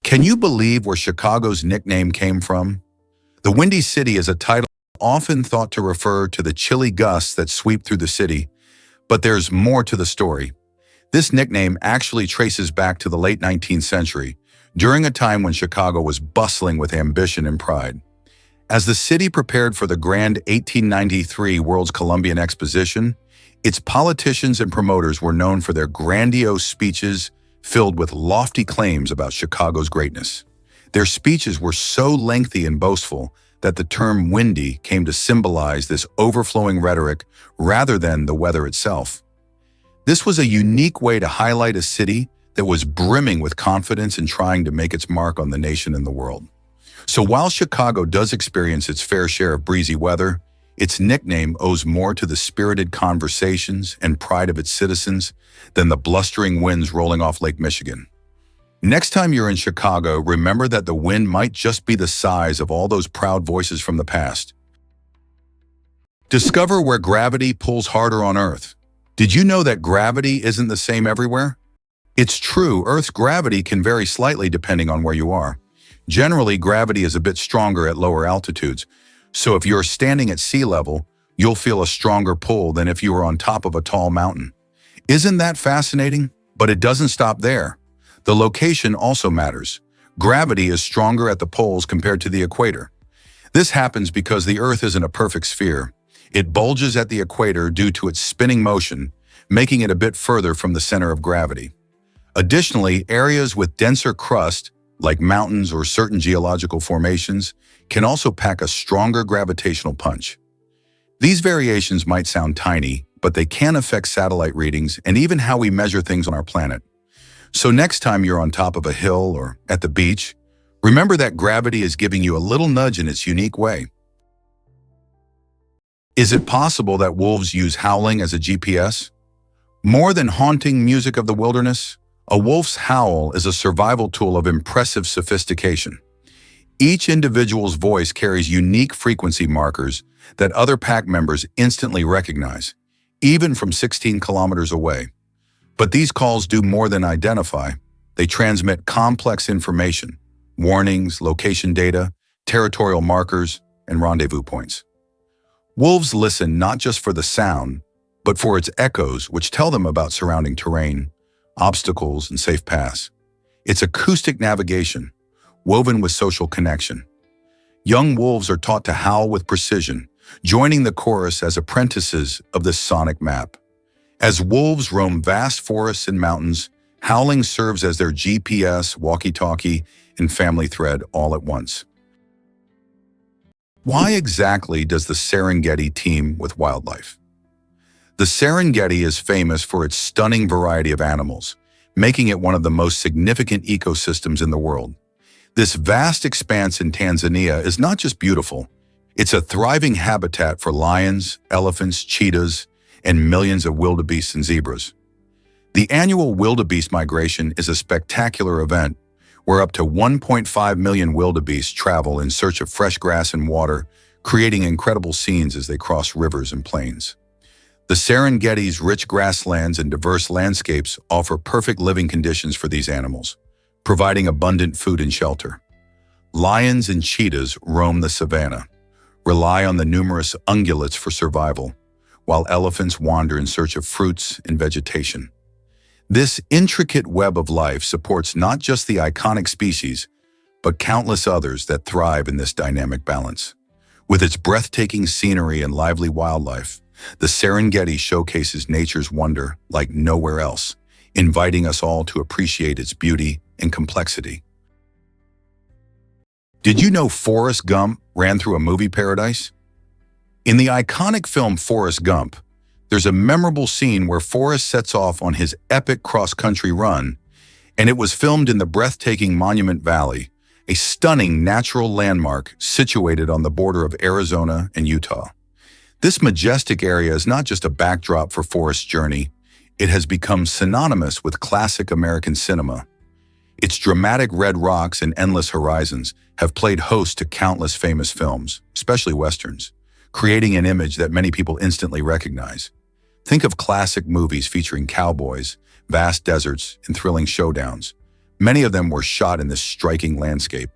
Can you believe where Chicago's nickname came from? The Windy City is a title often thought to refer to the chilly gusts that sweep through the city, but there's more to the story. This nickname actually traces back to the late 19th century, during a time when Chicago was bustling with ambition and pride. As the city prepared for the grand 1893 World's Columbian Exposition, its politicians and promoters were known for their grandiose speeches filled with lofty claims about Chicago's greatness. Their speeches were so lengthy and boastful that the term windy came to symbolize this overflowing rhetoric rather than the weather itself. This was a unique way to highlight a city that was brimming with confidence and trying to make its mark on the nation and the world. So while Chicago does experience its fair share of breezy weather, its nickname owes more to the spirited conversations and pride of its citizens than the blustering winds rolling off Lake Michigan. Next time you're in Chicago, remember that the wind might just be the size of all those proud voices from the past. Discover where gravity pulls harder on Earth. Did you know that gravity isn't the same everywhere? It's true, Earth's gravity can vary slightly depending on where you are. Generally, gravity is a bit stronger at lower altitudes, so if you're standing at sea level, you'll feel a stronger pull than if you were on top of a tall mountain. Isn't that fascinating? But it doesn't stop there. The location also matters. Gravity is stronger at the poles compared to the equator. This happens because the Earth isn't a perfect sphere. It bulges at the equator due to its spinning motion, making it a bit further from the center of gravity. Additionally, areas with denser crust, like mountains or certain geological formations, can also pack a stronger gravitational punch. These variations might sound tiny, but they can affect satellite readings and even how we measure things on our planet. So next time you're on top of a hill or at the beach, remember that gravity is giving you a little nudge in its unique way. Is it possible that wolves use howling as a GPS? More than haunting music of the wilderness, a wolf's howl is a survival tool of impressive sophistication. Each individual's voice carries unique frequency markers that other pack members instantly recognize, even from 16 kilometers away. But these calls do more than identify. They transmit complex information, warnings, location data, territorial markers, and rendezvous points. Wolves listen not just for the sound, but for its echoes, which tell them about surrounding terrain, obstacles, and safe paths. It's acoustic navigation, woven with social connection. Young wolves are taught to howl with precision, joining the chorus as apprentices of this sonic map. As wolves roam vast forests and mountains, howling serves as their GPS, walkie-talkie, and family thread all at once. Why exactly does the Serengeti teem with wildlife? The Serengeti is famous for its stunning variety of animals, making it one of the most significant ecosystems in the world. This vast expanse in Tanzania is not just beautiful, it's a thriving habitat for lions, elephants, cheetahs, and millions of wildebeests and zebras. The annual wildebeest migration is a spectacular event where up to 1.5 million wildebeest travel in search of fresh grass and water, creating incredible scenes as they cross rivers and plains. The Serengeti's rich grasslands and diverse landscapes offer perfect living conditions for these animals, providing abundant food and shelter. Lions and cheetahs roam the savanna, rely on the numerous ungulates for survival, while elephants wander in search of fruits and vegetation. This intricate web of life supports not just the iconic species, but countless others that thrive in this dynamic balance. With its breathtaking scenery and lively wildlife, the Serengeti showcases nature's wonder like nowhere else, inviting us all to appreciate its beauty and complexity. Did you know Forrest Gump ran through a movie paradise? In the iconic film Forrest Gump, there's a memorable scene where Forrest sets off on his epic cross-country run, and it was filmed in the breathtaking Monument Valley, a stunning natural landmark situated on the border of Arizona and Utah. This majestic area is not just a backdrop for Forrest's journey, it has become synonymous with classic American cinema. Its dramatic red rocks and endless horizons have played host to countless famous films, especially westerns, creating an image that many people instantly recognize. Think of classic movies featuring cowboys, vast deserts, and thrilling showdowns. Many of them were shot in this striking landscape.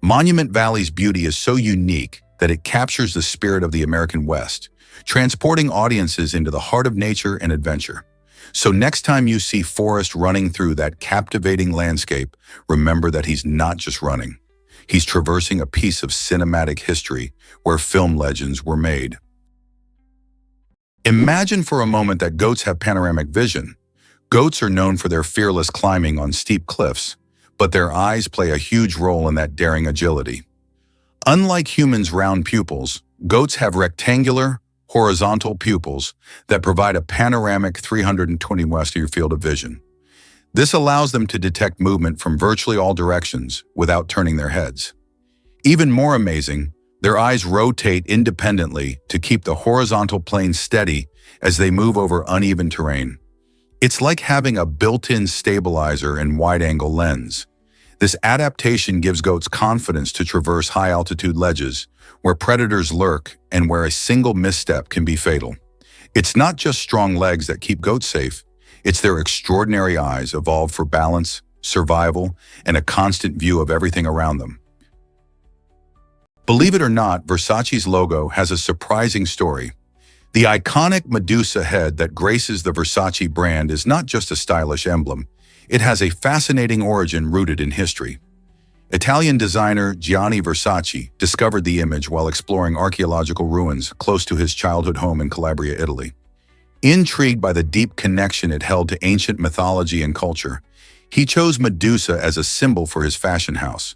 Monument Valley's beauty is so unique that it captures the spirit of the American West, transporting audiences into the heart of nature and adventure. So next time you see Forrest running through that captivating landscape, remember that he's not just running. He's traversing a piece of cinematic history where film legends were made. Imagine for a moment that goats have panoramic vision. Goats are known for their fearless climbing on steep cliffs, but their eyes play a huge role in that daring agility. Unlike humans' round pupils, goats have rectangular, horizontal pupils that provide a panoramic 320 west of your field of vision. This allows them to detect movement from virtually all directions without turning their heads. Even more amazing, their eyes rotate independently to keep the horizontal plane steady as they move over uneven terrain. It's like having a built-in stabilizer and wide-angle lens. This adaptation gives goats confidence to traverse high-altitude ledges, where predators lurk and where a single misstep can be fatal. It's not just strong legs that keep goats safe, it's their extraordinary eyes evolved for balance, survival, and a constant view of everything around them. Believe it or not, Versace's logo has a surprising story. The iconic Medusa head that graces the Versace brand is not just a stylish emblem, it has a fascinating origin rooted in history. Italian designer Gianni Versace discovered the image while exploring archaeological ruins close to his childhood home in Calabria, Italy. Intrigued by the deep connection it held to ancient mythology and culture, he chose Medusa as a symbol for his fashion house.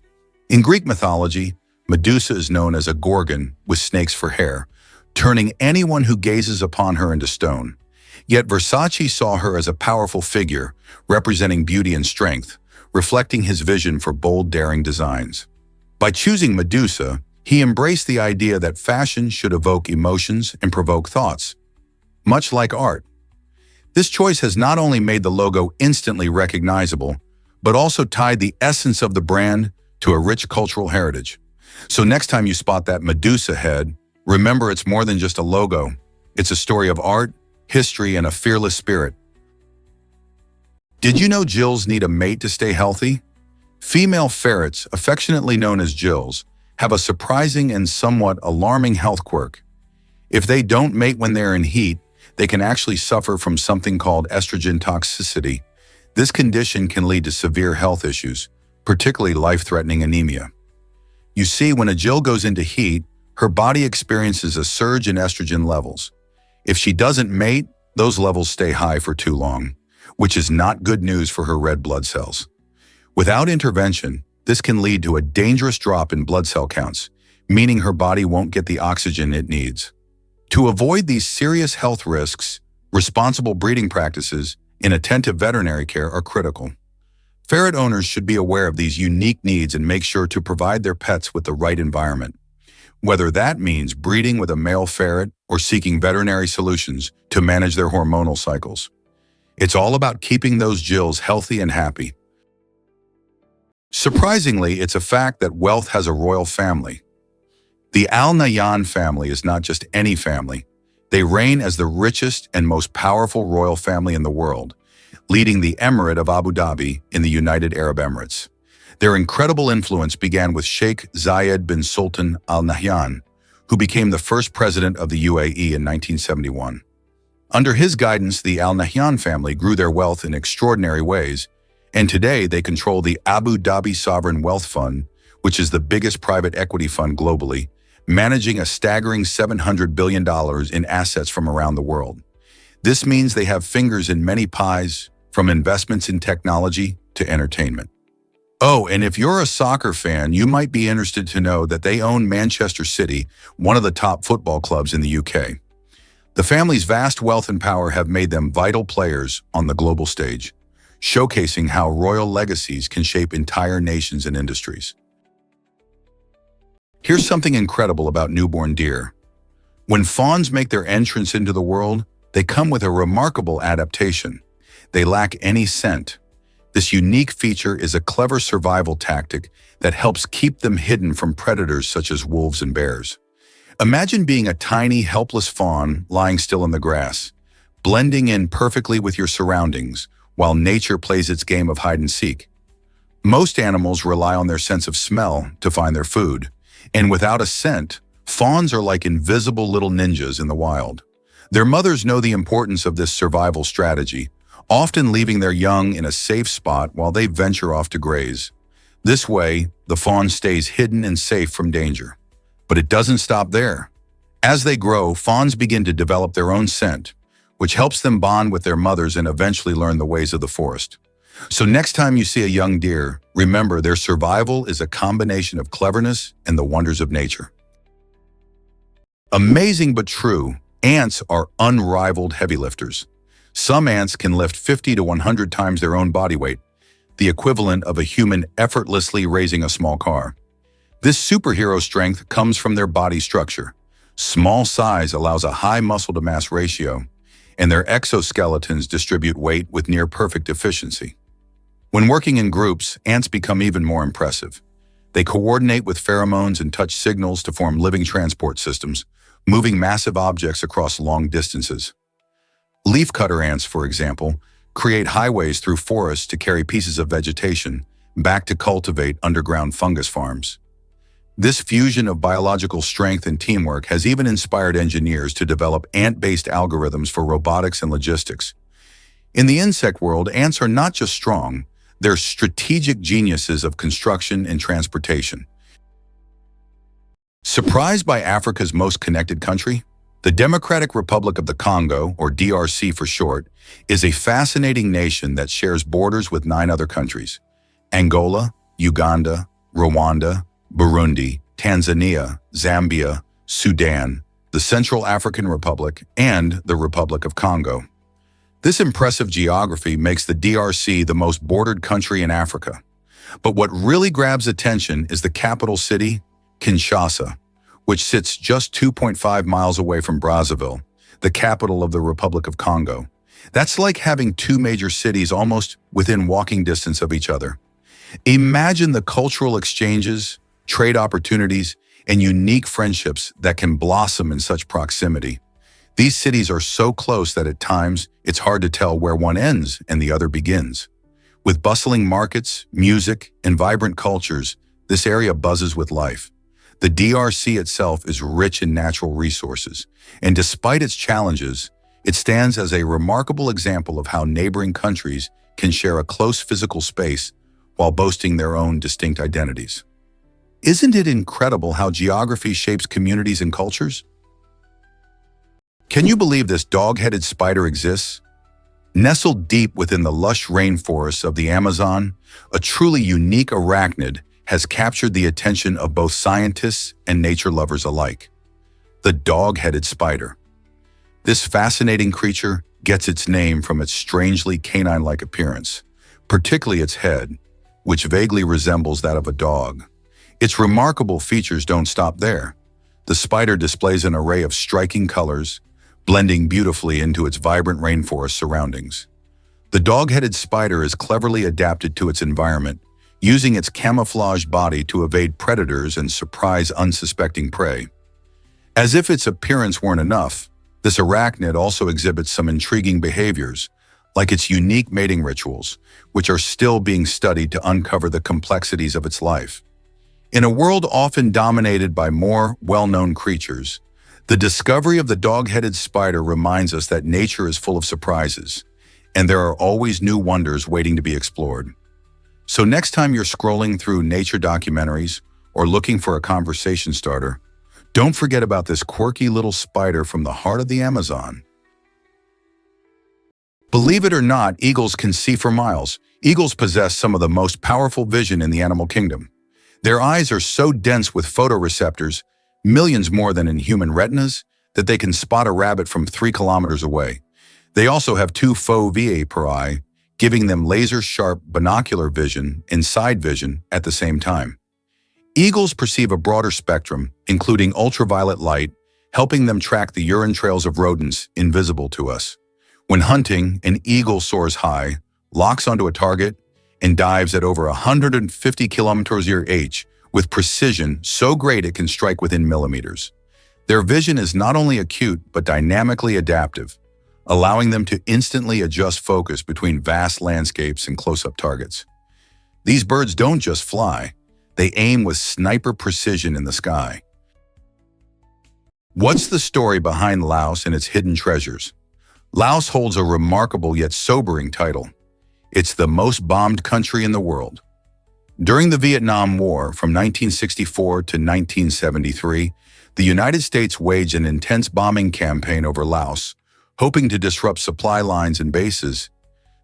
In Greek mythology, Medusa is known as a gorgon with snakes for hair, turning anyone who gazes upon her into stone. Yet Versace saw her as a powerful figure, representing beauty and strength, reflecting his vision for bold, daring designs. By choosing Medusa, he embraced the idea that fashion should evoke emotions and provoke thoughts, much like art. This choice has not only made the logo instantly recognizable, but also tied the essence of the brand to a rich cultural heritage. So next time you spot that Medusa head, remember it's more than just a logo. It's a story of art, history, and a fearless spirit. Did you know gills need a mate to stay healthy? Female ferrets, affectionately known as gills, have a surprising and somewhat alarming health quirk. If they don't mate when they're in heat, they can actually suffer from something called estrogen toxicity. This condition can lead to severe health issues, particularly life-threatening anemia. You see, when a gill goes into heat, her body experiences a surge in estrogen levels. If she doesn't mate, those levels stay high for too long, which is not good news for her red blood cells. Without intervention, this can lead to a dangerous drop in blood cell counts, meaning her body won't get the oxygen it needs. To avoid these serious health risks, responsible breeding practices and attentive veterinary care are critical. Ferret owners should be aware of these unique needs and make sure to provide their pets with the right environment. Whether that means breeding with a male ferret or seeking veterinary solutions to manage their hormonal cycles. It's all about keeping those gills healthy and happy. Surprisingly, it's a fact that wealth has a royal family. The Al Nahyan family is not just any family. They reign as the richest and most powerful royal family in the world, leading the Emirate of Abu Dhabi in the United Arab Emirates. Their incredible influence began with Sheikh Zayed bin Sultan Al Nahyan, who became the first president of the UAE in 1971. Under his guidance, the Al Nahyan family grew their wealth in extraordinary ways, and today they control the Abu Dhabi Sovereign Wealth Fund, which is the biggest private equity fund globally, managing a staggering $700 billion in assets from around the world. This means they have fingers in many pies, from investments in technology to entertainment. Oh, and if you're a soccer fan, you might be interested to know that they own Manchester City, one of the top football clubs in the UK. The family's vast wealth and power have made them vital players on the global stage, showcasing how royal legacies can shape entire nations and industries. Here's something incredible about newborn deer. When fawns make their entrance into the world, they come with a remarkable adaptation. They lack any scent. This unique feature is a clever survival tactic that helps keep them hidden from predators such as wolves and bears. Imagine being a tiny, helpless fawn lying still in the grass, blending in perfectly with your surroundings while nature plays its game of hide and seek. Most animals rely on their sense of smell to find their food, and without a scent, fawns are like invisible little ninjas in the wild. Their mothers know the importance of this survival strategy, often leaving their young in a safe spot while they venture off to graze. This way, the fawn stays hidden and safe from danger. But it doesn't stop there. As they grow, fawns begin to develop their own scent, which helps them bond with their mothers and eventually learn the ways of the forest. So next time you see a young deer, remember their survival is a combination of cleverness and the wonders of nature. Amazing but true, ants are unrivaled heavy lifters. Some ants can lift 50 to 100 times their own body weight, the equivalent of a human effortlessly raising a small car. This superhero strength comes from their body structure. Small size allows a high muscle-to-mass ratio, and their exoskeletons distribute weight with near-perfect efficiency. When working in groups, ants become even more impressive. They coordinate with pheromones and touch signals to form living transport systems, moving massive objects across long distances. Leafcutter ants, for example, create highways through forests to carry pieces of vegetation back to cultivate underground fungus farms. This fusion of biological strength and teamwork has even inspired engineers to develop ant-based algorithms for robotics and logistics. In the insect world, ants are not just strong, they're strategic geniuses of construction and transportation. Surprised by Africa's most connected country? The Democratic Republic of the Congo, or DRC for short, is a fascinating nation that shares borders with 9 other countries: Angola, Uganda, Rwanda, Burundi, Tanzania, Zambia, Sudan, the Central African Republic, and the Republic of Congo. This impressive geography makes the DRC the most bordered country in Africa. But what really grabs attention is the capital city, Kinshasa, which sits just 2.5 miles away from Brazzaville, the capital of the Republic of Congo. That's like having 2 major cities almost within walking distance of each other. Imagine the cultural exchanges, trade opportunities, and unique friendships that can blossom in such proximity. These cities are so close that at times it's hard to tell where one ends and the other begins. With bustling markets, music, and vibrant cultures, this area buzzes with life. The DRC itself is rich in natural resources, and despite its challenges, it stands as a remarkable example of how neighboring countries can share a close physical space while boasting their own distinct identities. Isn't it incredible how geography shapes communities and cultures? Can you believe this dog-headed spider exists? Nestled deep within the lush rainforests of the Amazon, a truly unique arachnid has captured the attention of both scientists and nature lovers alike. The dog-headed spider. This fascinating creature gets its name from its strangely canine-like appearance, particularly its head, which vaguely resembles that of a dog. Its remarkable features don't stop there. The spider displays an array of striking colors, blending beautifully into its vibrant rainforest surroundings. The dog-headed spider is cleverly adapted to its environment, using its camouflaged body to evade predators and surprise unsuspecting prey. As if its appearance weren't enough, this arachnid also exhibits some intriguing behaviors, like its unique mating rituals, which are still being studied to uncover the complexities of its life. In a world often dominated by more well-known creatures, the discovery of the dog-headed spider reminds us that nature is full of surprises, and there are always new wonders waiting to be explored. So next time you're scrolling through nature documentaries or looking for a conversation starter, don't forget about this quirky little spider from the heart of the Amazon. Believe it or not, eagles can see for miles. Eagles possess some of the most powerful vision in the animal kingdom. Their eyes are so dense with photoreceptors, millions more than in human retinas, that they can spot a rabbit from 3 kilometers away. They also have 2 foveae per eye, giving them laser-sharp binocular vision and side vision at the same time. Eagles perceive a broader spectrum, including ultraviolet light, helping them track the urine trails of rodents invisible to us. When hunting, an eagle soars high, locks onto a target, and dives at over 150 km/h with precision so great it can strike within millimeters. Their vision is not only acute but dynamically adaptive, allowing them to instantly adjust focus between vast landscapes and close-up targets. These birds don't just fly, they aim with sniper precision in the sky. What's the story behind Laos and its hidden treasures? Laos holds a remarkable yet sobering title. It's the most bombed country in the world. During the Vietnam War from 1964 to 1973, the United States waged an intense bombing campaign over Laos, hoping to disrupt supply lines and bases.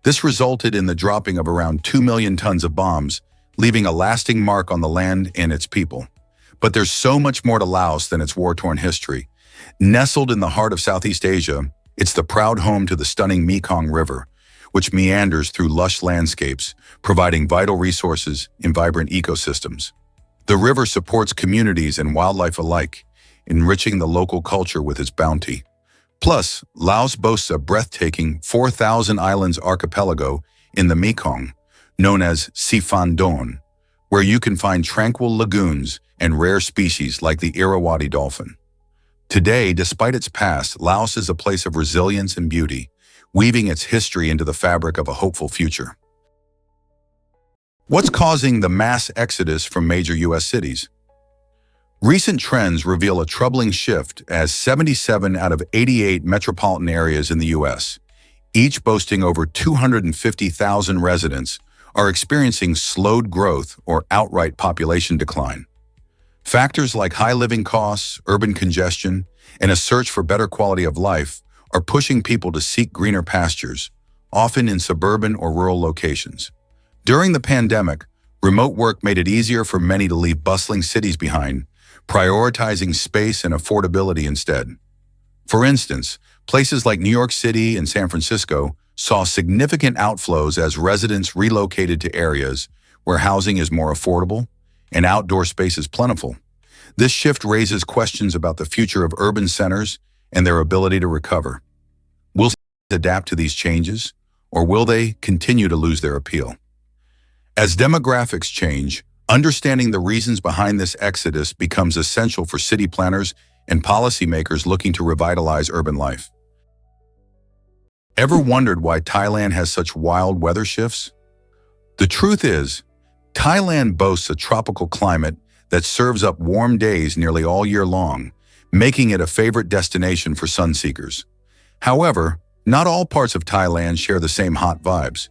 This resulted in the dropping of around 2 million tons of bombs, leaving a lasting mark on the land and its people. But there's so much more to Laos than its war-torn history. Nestled in the heart of Southeast Asia, it's the proud home to the stunning Mekong River, which meanders through lush landscapes, providing vital resources in vibrant ecosystems. The river supports communities and wildlife alike, enriching the local culture with its bounty. Plus, Laos boasts a breathtaking 4,000 islands archipelago in the Mekong, known as Siphan Don, where you can find tranquil lagoons and rare species like the Irrawaddy dolphin. Today, despite its past, Laos is a place of resilience and beauty, weaving its history into the fabric of a hopeful future. What's causing the mass exodus from major U.S. cities? Recent trends reveal a troubling shift as 77 out of 88 metropolitan areas in the U.S., each boasting over 250,000 residents, are experiencing slowed growth or outright population decline. Factors like high living costs, urban congestion, and a search for better quality of life are pushing people to seek greener pastures, often in suburban or rural locations. During the pandemic, remote work made it easier for many to leave bustling cities behind, prioritizing space and affordability instead. For instance, places like New York City and San Francisco saw significant outflows as residents relocated to areas where housing is more affordable and outdoor space is plentiful. This shift raises questions about the future of urban centers and their ability to recover. Will cities adapt to these changes, or will they continue to lose their appeal? As demographics change, understanding the reasons behind this exodus becomes essential for city planners and policymakers looking to revitalize urban life. Ever wondered why Thailand has such wild weather shifts? The truth is, Thailand boasts a tropical climate that serves up warm days nearly all year long, making it a favorite destination for sun seekers. However, not all parts of Thailand share the same hot vibes.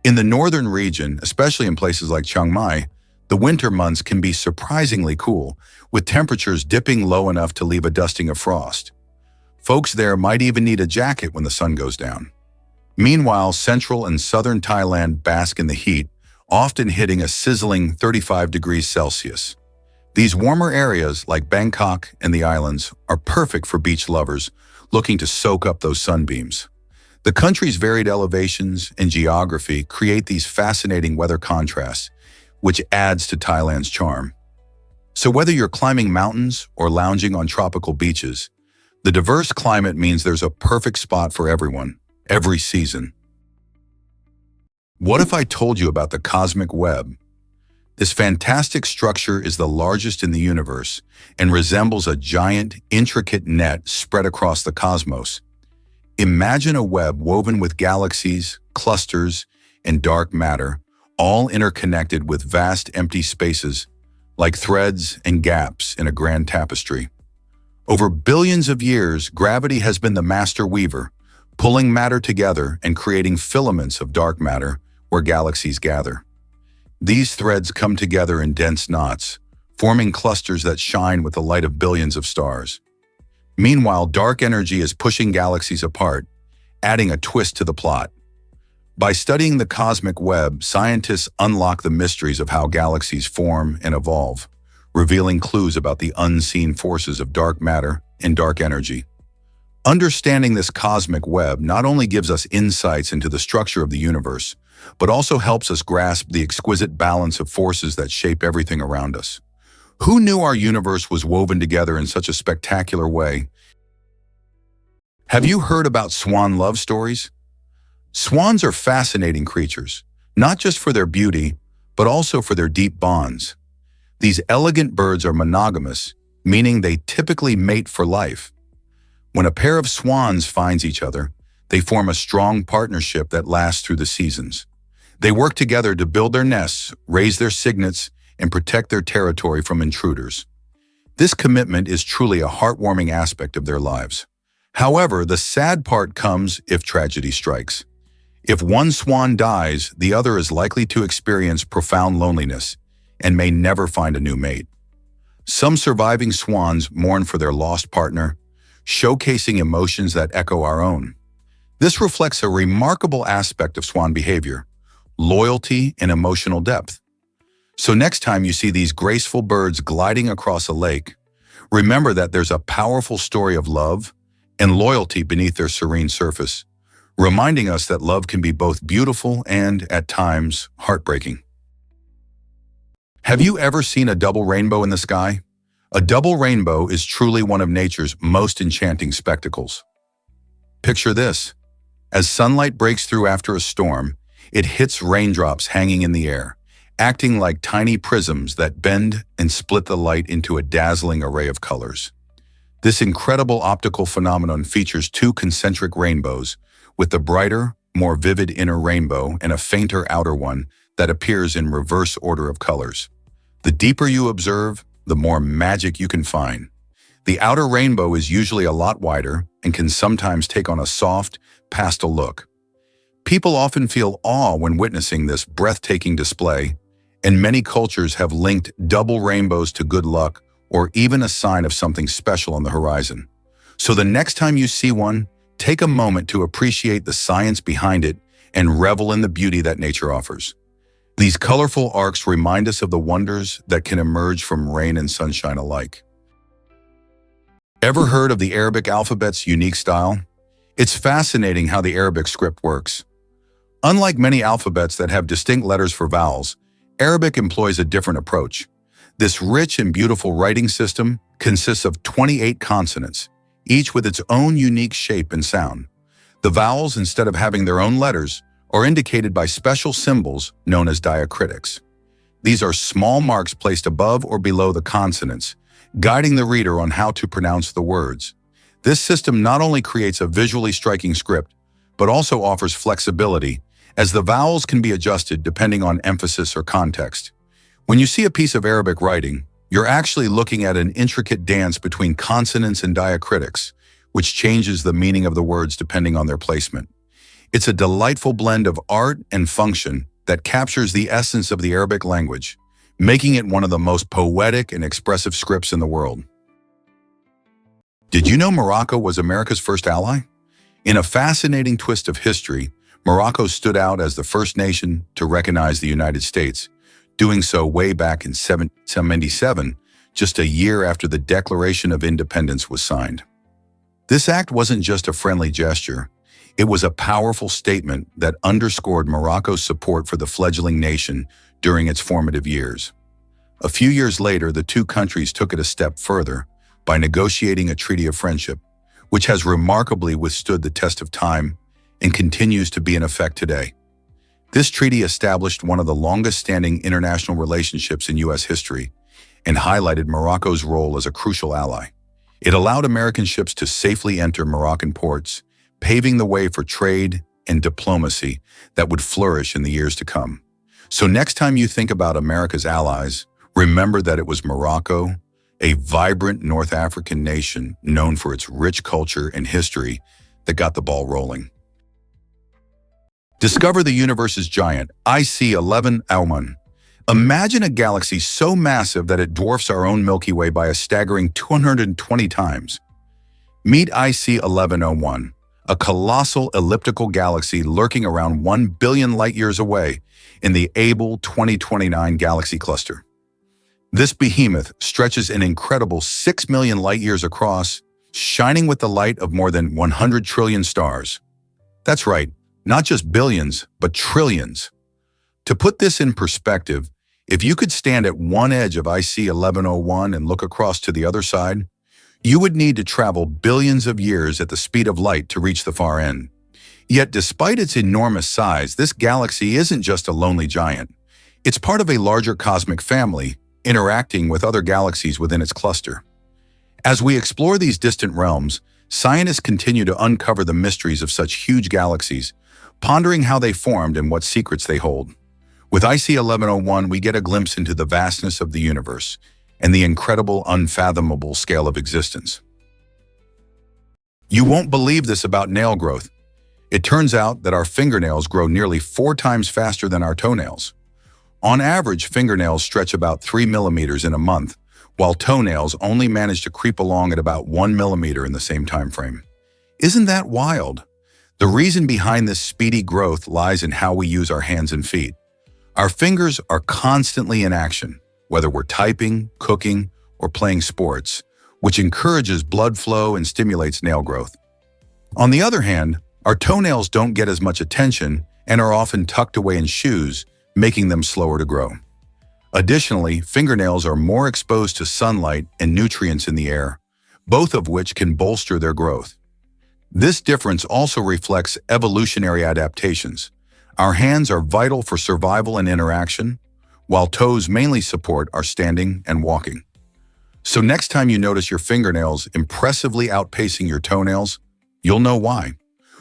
In the northern region, especially in places like Chiang Mai, the winter months can be surprisingly cool, with temperatures dipping low enough to leave a dusting of frost. Folks there might even need a jacket when the sun goes down. Meanwhile, central and southern Thailand bask in the heat, often hitting a sizzling 35 degrees Celsius. These warmer areas, like Bangkok and the islands, are perfect for beach lovers looking to soak up those sunbeams. The country's varied elevations and geography create these fascinating weather contrasts, which adds to Thailand's charm. So whether you're climbing mountains or lounging on tropical beaches, the diverse climate means there's a perfect spot for everyone, every season. What if I told you about the cosmic web? This fantastic structure is the largest in the universe and resembles a giant, intricate net spread across the cosmos. Imagine a web woven with galaxies, clusters, and dark matter, all interconnected with vast empty spaces, like threads and gaps in a grand tapestry. Over billions of years, gravity has been the master weaver, pulling matter together and creating filaments of dark matter where galaxies gather. These threads come together in dense knots, forming clusters that shine with the light of billions of stars. Meanwhile, dark energy is pushing galaxies apart, adding a twist to the plot. By studying the cosmic web, scientists unlock the mysteries of how galaxies form and evolve, revealing clues about the unseen forces of dark matter and dark energy. Understanding this cosmic web not only gives us insights into the structure of the universe, but also helps us grasp the exquisite balance of forces that shape everything around us. Who knew our universe was woven together in such a spectacular way? Have you heard about swan love stories? Swans are fascinating creatures, not just for their beauty, but also for their deep bonds. These elegant birds are monogamous, meaning they typically mate for life. When a pair of swans finds each other, they form a strong partnership that lasts through the seasons. They work together to build their nests, raise their cygnets, and protect their territory from intruders. This commitment is truly a heartwarming aspect of their lives. However, the sad part comes if tragedy strikes. If one swan dies, the other is likely to experience profound loneliness and may never find a new mate. Some surviving swans mourn for their lost partner, showcasing emotions that echo our own. This reflects a remarkable aspect of swan behavior: loyalty and emotional depth. So next time you see these graceful birds gliding across a lake, remember that there's a powerful story of love and loyalty beneath their serene surface, reminding us that love can be both beautiful and, at times, heartbreaking. Have you ever seen a double rainbow in the sky? A double rainbow is truly one of nature's most enchanting spectacles. Picture this. As sunlight breaks through after a storm, it hits raindrops hanging in the air, acting like tiny prisms that bend and split the light into a dazzling array of colors. This incredible optical phenomenon features two concentric rainbows, with the brighter, more vivid inner rainbow and a fainter outer one that appears in reverse order of colors. The deeper you observe, the more magic you can find. The outer rainbow is usually a lot wider and can sometimes take on a soft, pastel look. People often feel awe when witnessing this breathtaking display, and many cultures have linked double rainbows to good luck or even a sign of something special on the horizon. So the next time you see one, take a moment to appreciate the science behind it and revel in the beauty that nature offers. These colorful arcs remind us of the wonders that can emerge from rain and sunshine alike. Ever heard of the Arabic alphabet's unique style? It's fascinating how the Arabic script works. Unlike many alphabets that have distinct letters for vowels, Arabic employs a different approach. This rich and beautiful writing system consists of 28 consonants, each with its own unique shape and sound. The vowels, instead of having their own letters, are indicated by special symbols known as diacritics. These are small marks placed above or below the consonants, guiding the reader on how to pronounce the words. This system not only creates a visually striking script, but also offers flexibility, as the vowels can be adjusted depending on emphasis or context. When you see a piece of Arabic writing, you're actually looking at an intricate dance between consonants and diacritics, which changes the meaning of the words depending on their placement. It's a delightful blend of art and function that captures the essence of the Arabic language, making it one of the most poetic and expressive scripts in the world. Did you know Morocco was America's first ally? In a fascinating twist of history, Morocco stood out as the first nation to recognize the United States, doing so way back in 1777, just a year after the Declaration of Independence was signed. This act wasn't just a friendly gesture. It was a powerful statement that underscored Morocco's support for the fledgling nation during its formative years. A few years later, the two countries took it a step further by negotiating a treaty of friendship, which has remarkably withstood the test of time and continues to be in effect today. This treaty established one of the longest-standing international relationships in U.S. history and highlighted Morocco's role as a crucial ally. It allowed American ships to safely enter Moroccan ports, paving the way for trade and diplomacy that would flourish in the years to come. So next time you think about America's allies, remember that it was Morocco, a vibrant North African nation known for its rich culture and history, that got the ball rolling. Discover the universe's giant, IC11A1. Imagine a galaxy so massive that it dwarfs our own Milky Way by a staggering 220 times. Meet IC1101, a colossal elliptical galaxy lurking around 1 billion light-years away in the Abell 2029 galaxy cluster. This behemoth stretches an incredible 6 million light-years across, shining with the light of more than 100 trillion stars. That's right, not just billions, but trillions. To put this in perspective, if you could stand at one edge of IC1101 and look across to the other side, you would need to travel billions of years at the speed of light to reach the far end. Yet despite its enormous size, this galaxy isn't just a lonely giant. It's part of a larger cosmic family, interacting with other galaxies within its cluster. As we explore these distant realms, scientists continue to uncover the mysteries of such huge galaxies, pondering how they formed and what secrets they hold. With IC 1101, we get a glimpse into the vastness of the universe and the incredible, unfathomable scale of existence. You won't believe this about nail growth. It turns out that our fingernails grow nearly 4 times faster than our toenails. On average, fingernails stretch about 3 millimeters in a month, while toenails only manage to creep along at about 1 millimeter in the same time frame. Isn't that wild? The reason behind this speedy growth lies in how we use our hands and feet. Our fingers are constantly in action, whether we're typing, cooking, or playing sports, which encourages blood flow and stimulates nail growth. On the other hand, our toenails don't get as much attention and are often tucked away in shoes, making them slower to grow. Additionally, fingernails are more exposed to sunlight and nutrients in the air, both of which can bolster their growth. This difference also reflects evolutionary adaptations. Our hands are vital for survival and interaction, while toes mainly support our standing and walking. So next time you notice your fingernails impressively outpacing your toenails, you'll know why.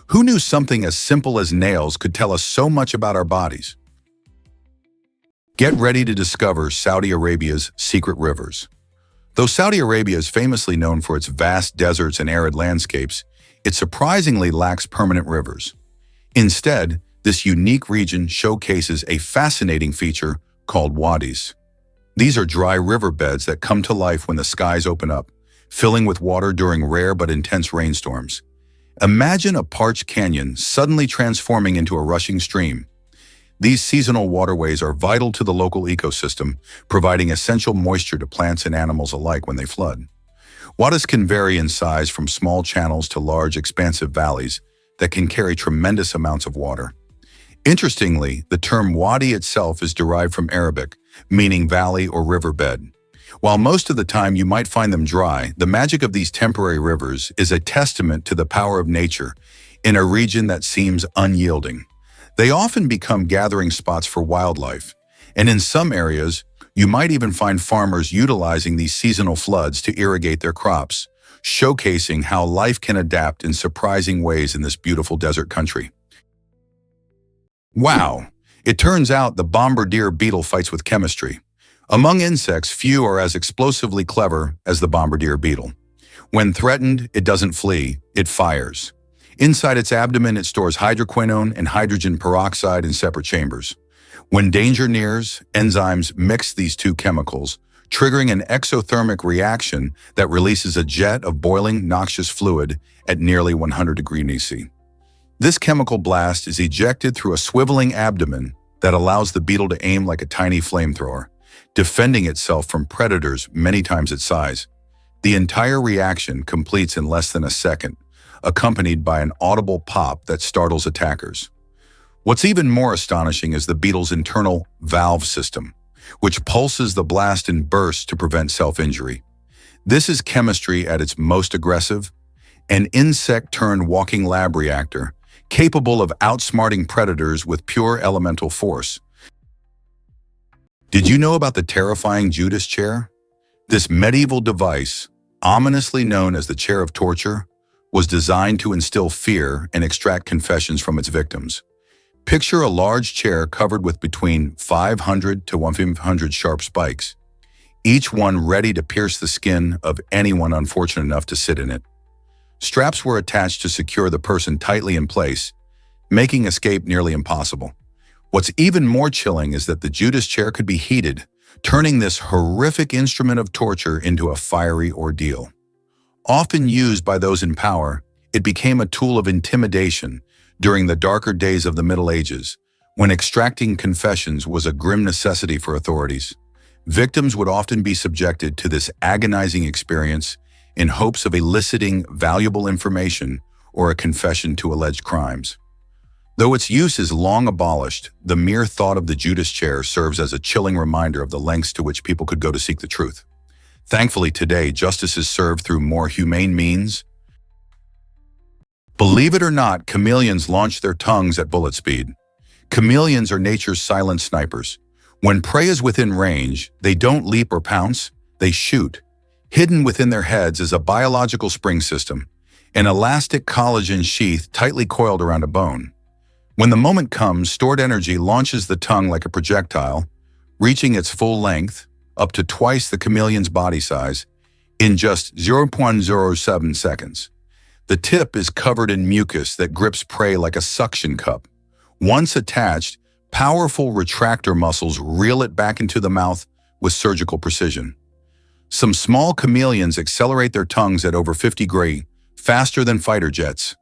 Who knew something as simple as nails could tell us so much about our bodies? Get ready to discover Saudi Arabia's secret rivers. Though Saudi Arabia is famously known for its vast deserts and arid landscapes, it surprisingly lacks permanent rivers. Instead, this unique region showcases a fascinating feature called wadis. These are dry riverbeds that come to life when the skies open up, filling with water during rare but intense rainstorms. Imagine a parched canyon suddenly transforming into a rushing stream. These seasonal waterways are vital to the local ecosystem, providing essential moisture to plants and animals alike when they flood. Wadis can vary in size from small channels to large, expansive valleys that can carry tremendous amounts of water. Interestingly, the term wadi itself is derived from Arabic, meaning valley or riverbed. While most of the time you might find them dry, the magic of these temporary rivers is a testament to the power of nature in a region that seems unyielding. They often become gathering spots for wildlife, and in some areas, you might even find farmers utilizing these seasonal floods to irrigate their crops, showcasing how life can adapt in surprising ways in this beautiful desert country. Wow! It turns out the bombardier beetle fights with chemistry. Among insects, few are as explosively clever as the bombardier beetle. When threatened, it doesn't flee, it fires. Inside its abdomen, it stores hydroquinone and hydrogen peroxide in separate chambers. When danger nears, enzymes mix these two chemicals, triggering an exothermic reaction that releases a jet of boiling, noxious fluid at nearly 100 degrees C. This chemical blast is ejected through a swiveling abdomen that allows the beetle to aim like a tiny flamethrower, defending itself from predators many times its size. The entire reaction completes in less than a second, accompanied by an audible pop that startles attackers. What's even more astonishing is the beetle's internal valve system, which pulses the blast in bursts to prevent self-injury. This is chemistry at its most aggressive, an insect-turned-walking lab reactor, capable of outsmarting predators with pure elemental force. Did you know about the terrifying Judas Chair? This medieval device, ominously known as the chair of torture, was designed to instill fear and extract confessions from its victims. Picture a large chair covered with between 500 to 1,500 sharp spikes, each one ready to pierce the skin of anyone unfortunate enough to sit in it. Straps were attached to secure the person tightly in place, making escape nearly impossible. What's even more chilling is that the Judas Chair could be heated, turning this horrific instrument of torture into a fiery ordeal. Often used by those in power, it became a tool of intimidation during the darker days of the Middle Ages, when extracting confessions was a grim necessity for authorities. Victims would often be subjected to this agonizing experience in hopes of eliciting valuable information or a confession to alleged crimes. Though its use is long abolished, the mere thought of the Judas Chair serves as a chilling reminder of the lengths to which people could go to seek the truth. Thankfully, today, justice is served through more humane means. Believe it or not, chameleons launch their tongues at bullet speed. Chameleons are nature's silent snipers. When prey is within range, they don't leap or pounce, they shoot. Hidden within their heads is a biological spring system, an elastic collagen sheath tightly coiled around a bone. When the moment comes, stored energy launches the tongue like a projectile, reaching its full length, up to twice the chameleon's body size, in just 0.07 seconds. The tip is covered in mucus that grips prey like a suction cup. Once attached, powerful retractor muscles reel it back into the mouth with surgical precision. Some small chameleons accelerate their tongues at over 50 degrees, faster than fighter jets.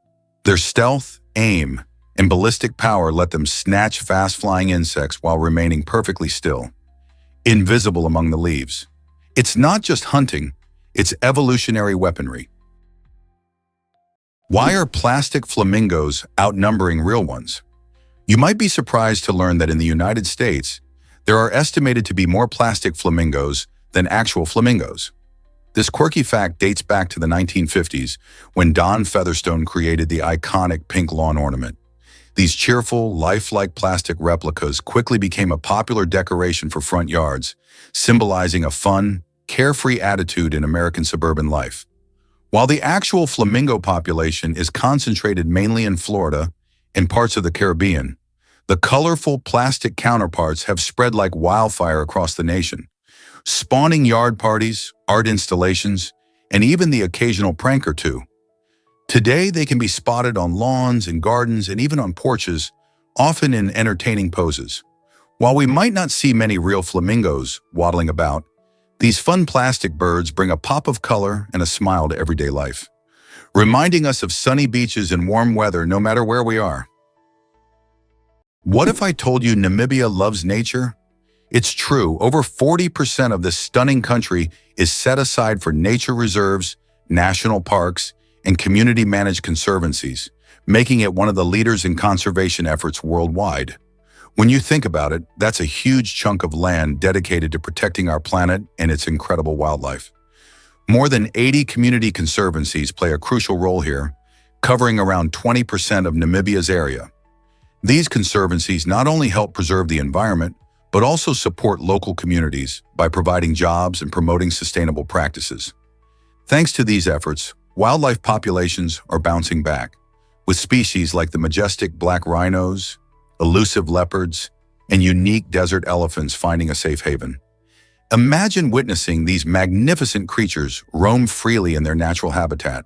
Their stealth, aim, and ballistic power let them snatch fast-flying insects while remaining perfectly still, invisible among the leaves. It's not just hunting, it's evolutionary weaponry. Why are plastic flamingos outnumbering real ones? You might be surprised to learn that in the United States, there are estimated to be more plastic flamingos than actual flamingos. This quirky fact dates back to the 1950s, when Don Featherstone created the iconic pink lawn ornament. These cheerful, lifelike plastic replicas quickly became a popular decoration for front yards, symbolizing a fun, carefree attitude in American suburban life. While the actual flamingo population is concentrated mainly in Florida and parts of the Caribbean, the colorful plastic counterparts have spread like wildfire across the nation, spawning yard parties, art installations, and even the occasional prank or two. Today, they can be spotted on lawns and gardens and even on porches, often in entertaining poses. While we might not see many real flamingos waddling about, these fun plastic birds bring a pop of color and a smile to everyday life, reminding us of sunny beaches and warm weather no matter where we are. What if I told you Namibia loves nature? It's true, over 40% of this stunning country is set aside for nature reserves, national parks, and community-managed conservancies, making it one of the leaders in conservation efforts worldwide. When you think about it, that's a huge chunk of land dedicated to protecting our planet and its incredible wildlife. More than 80 community conservancies play a crucial role here, covering around 20% of Namibia's area. These conservancies not only help preserve the environment, but also support local communities by providing jobs and promoting sustainable practices. Thanks to these efforts, wildlife populations are bouncing back, with species like the majestic black rhinos, elusive leopards, and unique desert elephants finding a safe haven. Imagine witnessing these magnificent creatures roam freely in their natural habitat.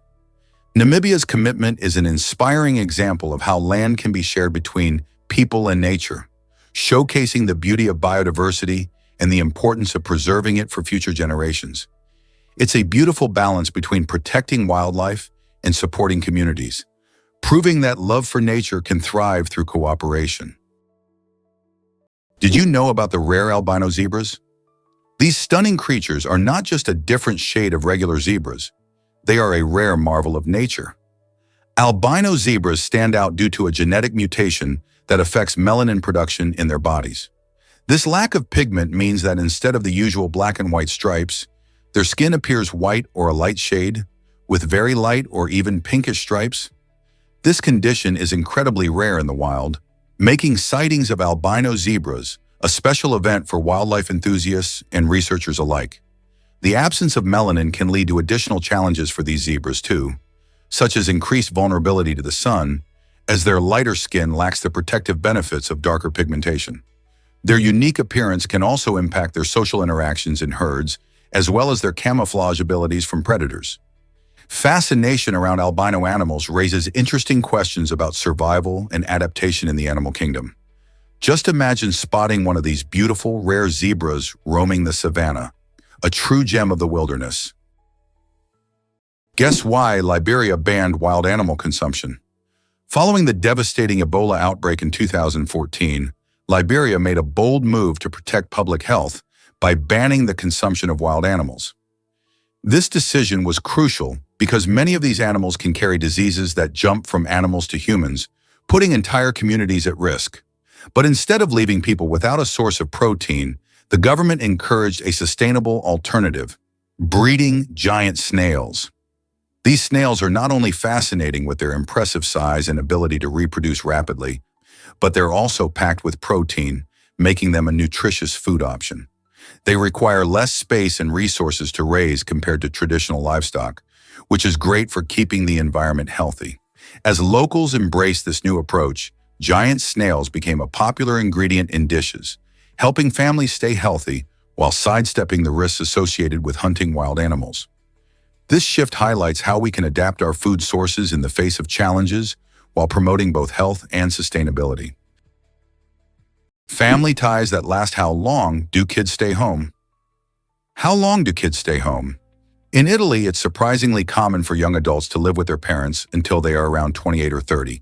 Namibia's commitment is an inspiring example of how land can be shared between people and nature, showcasing the beauty of biodiversity and the importance of preserving it for future generations. It's a beautiful balance between protecting wildlife and supporting communities, proving that love for nature can thrive through cooperation. Did you know about the rare albino zebras? These stunning creatures are not just a different shade of regular zebras, they are a rare marvel of nature. Albino zebras stand out due to a genetic mutation that affects melanin production in their bodies. This lack of pigment means that instead of the usual black and white stripes, their skin appears white or a light shade, with very light or even pinkish stripes. This condition is incredibly rare in the wild, making sightings of albino zebras a special event for wildlife enthusiasts and researchers alike. The absence of melanin can lead to additional challenges for these zebras too, such as increased vulnerability to the sun, as their lighter skin lacks the protective benefits of darker pigmentation. Their unique appearance can also impact their social interactions in herds, as well as their camouflage abilities from predators. Fascination around albino animals raises interesting questions about survival and adaptation in the animal kingdom. Just imagine spotting one of these beautiful, rare zebras roaming the savanna, a true gem of the wilderness. Guess why Liberia banned wild animal consumption? Following the devastating Ebola outbreak in 2014, Liberia made a bold move to protect public health by banning the consumption of wild animals. This decision was crucial because many of these animals can carry diseases that jump from animals to humans, putting entire communities at risk. But instead of leaving people without a source of protein, the government encouraged a sustainable alternative: breeding giant snails. These snails are not only fascinating with their impressive size and ability to reproduce rapidly, but they're also packed with protein, making them a nutritious food option. They require less space and resources to raise compared to traditional livestock, which is great for keeping the environment healthy. As locals embrace this new approach, giant snails became a popular ingredient in dishes, helping families stay healthy while sidestepping the risks associated with hunting wild animals. This shift highlights how we can adapt our food sources in the face of challenges while promoting both health and sustainability. Family ties that last. How long do kids stay home? How long do kids stay home? In Italy, it's surprisingly common for young adults to live with their parents until they are around 28 or 30.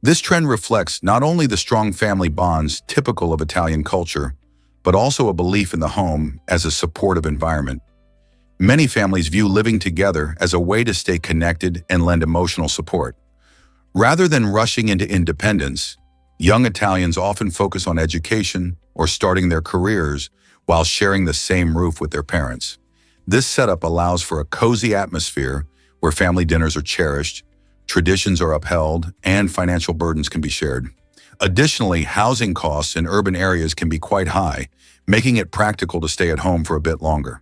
This trend reflects not only the strong family bonds typical of Italian culture, but also a belief in the home as a supportive environment. Many families view living together as a way to stay connected and lend emotional support. Rather than rushing into independence, young Italians often focus on education or starting their careers while sharing the same roof with their parents. This setup allows for a cozy atmosphere where family dinners are cherished, traditions are upheld, and financial burdens can be shared. Additionally, housing costs in urban areas can be quite high, making it practical to stay at home for a bit longer.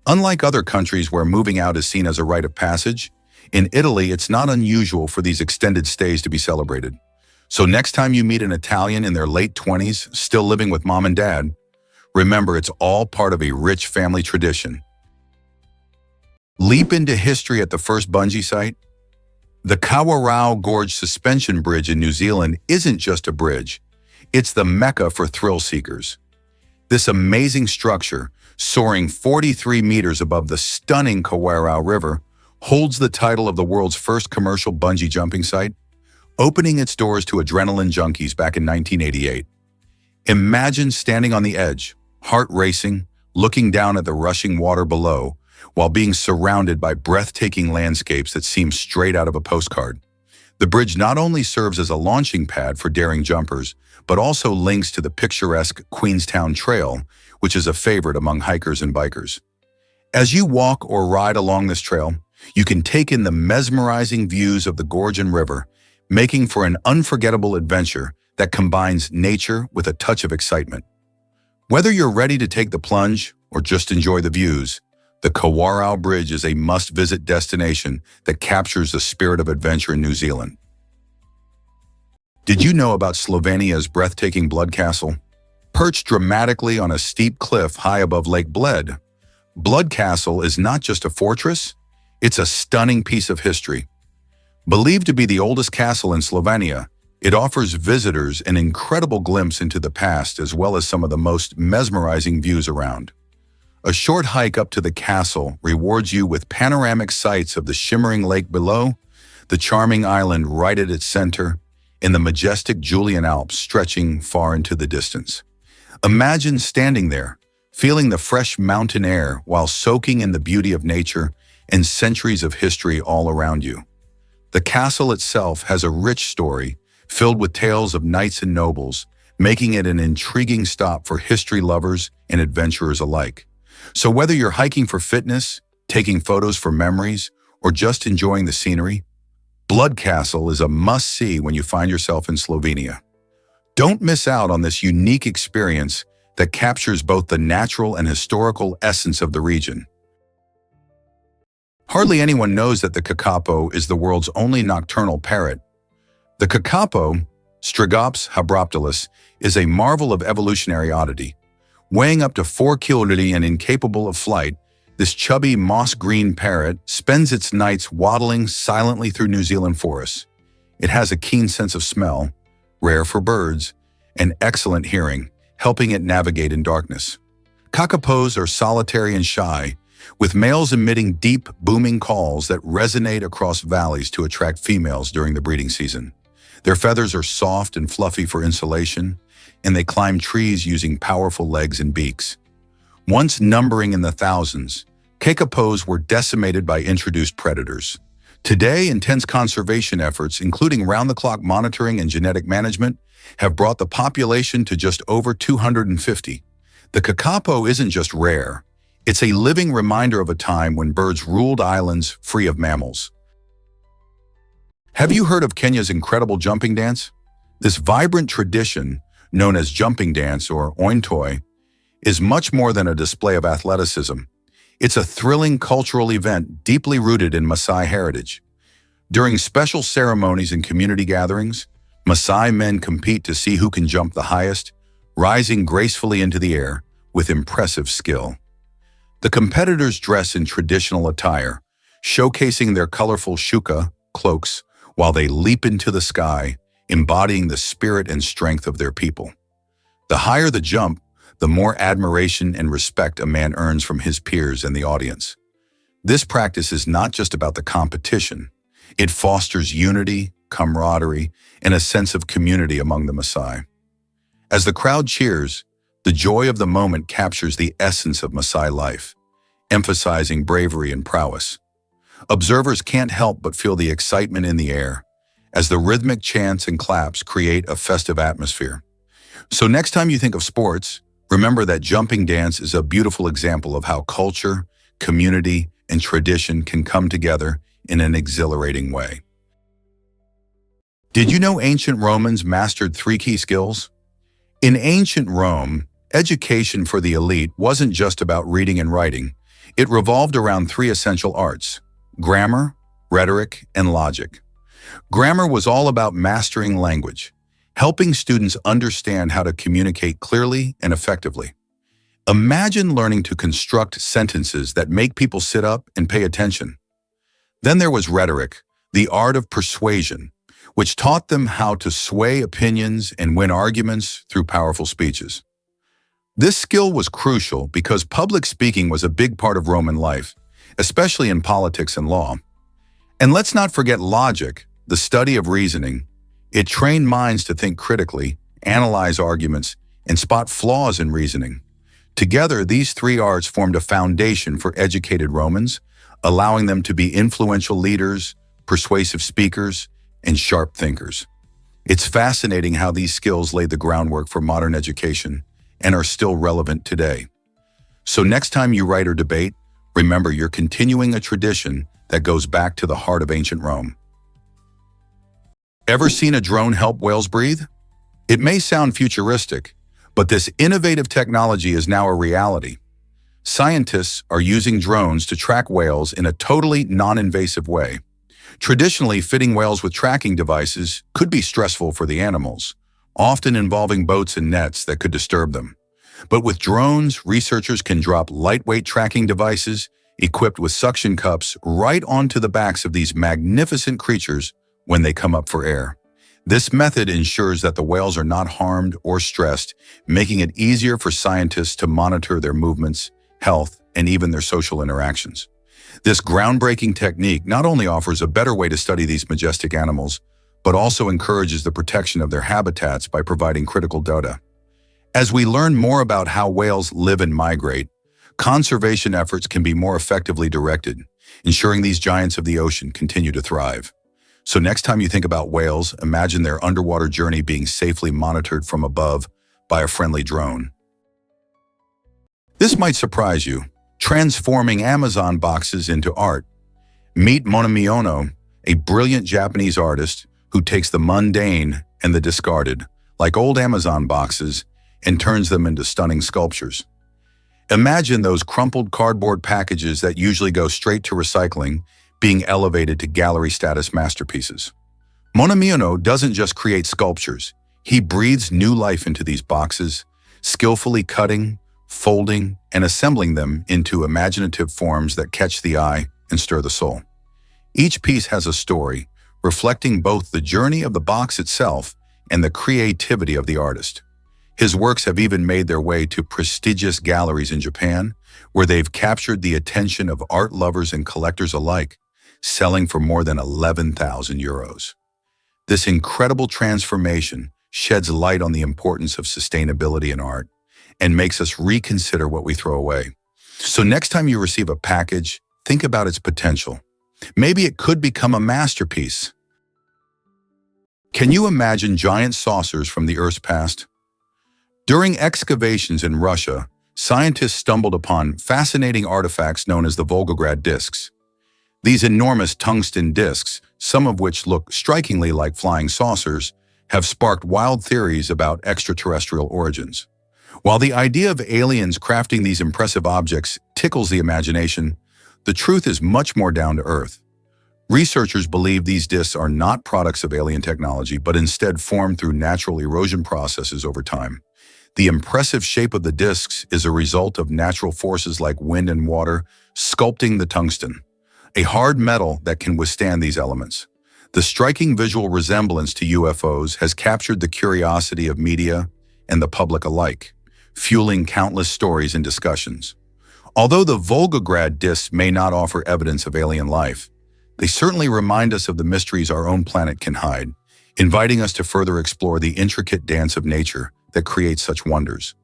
Unlike other countries where moving out is seen as a rite of passage, in Italy it's not unusual for these extended stays to be celebrated. So next time you meet an Italian in their late 20s, still living with mom and dad, remember it's all part of a rich family tradition. Leap into history at the first bungee site. The Kawarau Gorge Suspension Bridge in New Zealand isn't just a bridge, it's the mecca for thrill seekers. This amazing structure, soaring 43 meters above the stunning Kawarau River, holds the title of the world's first commercial bungee jumping site, opening its doors to adrenaline junkies back in 1988. Imagine standing on the edge, heart racing, looking down at the rushing water below, while being surrounded by breathtaking landscapes that seem straight out of a postcard. The bridge not only serves as a launching pad for daring jumpers, but also links to the picturesque Queenstown Trail, which is a favorite among hikers and bikers. As you walk or ride along this trail, you can take in the mesmerizing views of the gorge and river, making for an unforgettable adventure that combines nature with a touch of excitement. Whether you're ready to take the plunge or just enjoy the views, the Kawarau Bridge is a must-visit destination that captures the spirit of adventure in New Zealand. Did you know about Slovenia's breathtaking Blood Castle? Perched dramatically on a steep cliff high above Lake Bled, Blood Castle is not just a fortress, it's a stunning piece of history. Believed to be the oldest castle in Slovenia, it offers visitors an incredible glimpse into the past as well as some of the most mesmerizing views around. A short hike up to the castle rewards you with panoramic sights of the shimmering lake below, the charming island right at its center, and the majestic Julian Alps stretching far into the distance. Imagine standing there, feeling the fresh mountain air while soaking in the beauty of nature and centuries of history all around you. The castle itself has a rich story filled with tales of knights and nobles, making it an intriguing stop for history lovers and adventurers alike. So whether you're hiking for fitness, taking photos for memories, or just enjoying the scenery, Blood Castle is a must-see when you find yourself in Slovenia. Don't miss out on this unique experience that captures both the natural and historical essence of the region. Hardly anyone knows that the cacapo is the world's only nocturnal parrot. The cacapo, Strigops habroptilus, is a marvel of evolutionary oddity. Weighing up to 4 kilograms and incapable of flight, this chubby moss-green parrot spends its nights waddling silently through New Zealand forests. It has a keen sense of smell, rare for birds, and excellent hearing, helping it navigate in darkness. Cacapos are solitary and shy, with males emitting deep, booming calls that resonate across valleys to attract females during the breeding season. Their feathers are soft and fluffy for insulation, and they climb trees using powerful legs and beaks. Once numbering in the thousands, cacapos were decimated by introduced predators. Today, intense conservation efforts, including round-the-clock monitoring and genetic management, have brought the population to just over 250. The cacapo isn't just rare, it's a living reminder of a time when birds ruled islands free of mammals. Have you heard of Kenya's incredible jumping dance? This vibrant tradition, known as jumping dance or ointoi, is much more than a display of athleticism. It's a thrilling cultural event deeply rooted in Maasai heritage. During special ceremonies and community gatherings, Maasai men compete to see who can jump the highest, rising gracefully into the air with impressive skill. The competitors dress in traditional attire, showcasing their colorful shuka, cloaks, while they leap into the sky, embodying the spirit and strength of their people. The higher the jump, the more admiration and respect a man earns from his peers and the audience. This practice is not just about the competition. It fosters unity, camaraderie, and a sense of community among the Maasai. As the crowd cheers, the joy of the moment captures the essence of Maasai life, emphasizing bravery and prowess. Observers can't help but feel the excitement in the air, as the rhythmic chants and claps create a festive atmosphere. So next time you think of sports, remember that jumping dance is a beautiful example of how culture, community, and tradition can come together in an exhilarating way. Did you know ancient Romans mastered 3 key skills? In ancient Rome, education for the elite wasn't just about reading and writing. It revolved around 3 essential arts: grammar, rhetoric, and logic. Grammar was all about mastering language, helping students understand how to communicate clearly and effectively. Imagine learning to construct sentences that make people sit up and pay attention. Then there was rhetoric, the art of persuasion, which taught them how to sway opinions and win arguments through powerful speeches. This skill was crucial because public speaking was a big part of Roman life, especially in politics and law. And let's not forget logic, the study of reasoning. It trained minds to think critically, analyze arguments, and spot flaws in reasoning. Together, these 3 arts formed a foundation for educated Romans, allowing them to be influential leaders, persuasive speakers, and sharp thinkers. It's fascinating how these skills laid the groundwork for modern education and are still relevant today. So next time you write or debate, remember you're continuing a tradition that goes back to the heart of ancient Rome. Ever seen a drone help whales breathe? It may sound futuristic, but this innovative technology is now a reality. Scientists are using drones to track whales in a totally non-invasive way. Traditionally, fitting whales with tracking devices could be stressful for the animals, often involving boats and nets that could disturb them. But with drones, researchers can drop lightweight tracking devices equipped with suction cups right onto the backs of these magnificent creatures when they come up for air. This method ensures that the whales are not harmed or stressed, making it easier for scientists to monitor their movements, health, and even their social interactions. This groundbreaking technique not only offers a better way to study these majestic animals, but also encourages the protection of their habitats by providing critical data. As we learn more about how whales live and migrate, conservation efforts can be more effectively directed, ensuring these giants of the ocean continue to thrive. So next time you think about whales, imagine their underwater journey being safely monitored from above by a friendly drone. This might surprise you, transforming Amazon boxes into art. Meet Monomiono, a brilliant Japanese artist who takes the mundane and the discarded, like old Amazon boxes, and turns them into stunning sculptures. Imagine those crumpled cardboard packages that usually go straight to recycling being elevated to gallery status masterpieces. Monomiono doesn't just create sculptures, he breathes new life into these boxes, skillfully cutting, folding, and assembling them into imaginative forms that catch the eye and stir the soul. Each piece has a story, reflecting both the journey of the box itself and the creativity of the artist. His works have even made their way to prestigious galleries in Japan, where they've captured the attention of art lovers and collectors alike, selling for more than 11,000 euros. This incredible transformation sheds light on the importance of sustainability in art and makes us reconsider what we throw away. So next time you receive a package, think about its potential. Maybe it could become a masterpiece. Can you imagine giant saucers from the Earth's past? During excavations in Russia, scientists stumbled upon fascinating artifacts known as the Volgograd discs. These enormous tungsten discs, some of which look strikingly like flying saucers, have sparked wild theories about extraterrestrial origins. While the idea of aliens crafting these impressive objects tickles the imagination, the truth is much more down to earth. Researchers believe these discs are not products of alien technology, but instead formed through natural erosion processes over time. The impressive shape of the discs is a result of natural forces like wind and water sculpting the tungsten, a hard metal that can withstand these elements. The striking visual resemblance to UFOs has captured the curiosity of media and the public alike, fueling countless stories and discussions. Although the Volgograd discs may not offer evidence of alien life, they certainly remind us of the mysteries our own planet can hide, inviting us to further explore the intricate dance of nature that creates such wonders.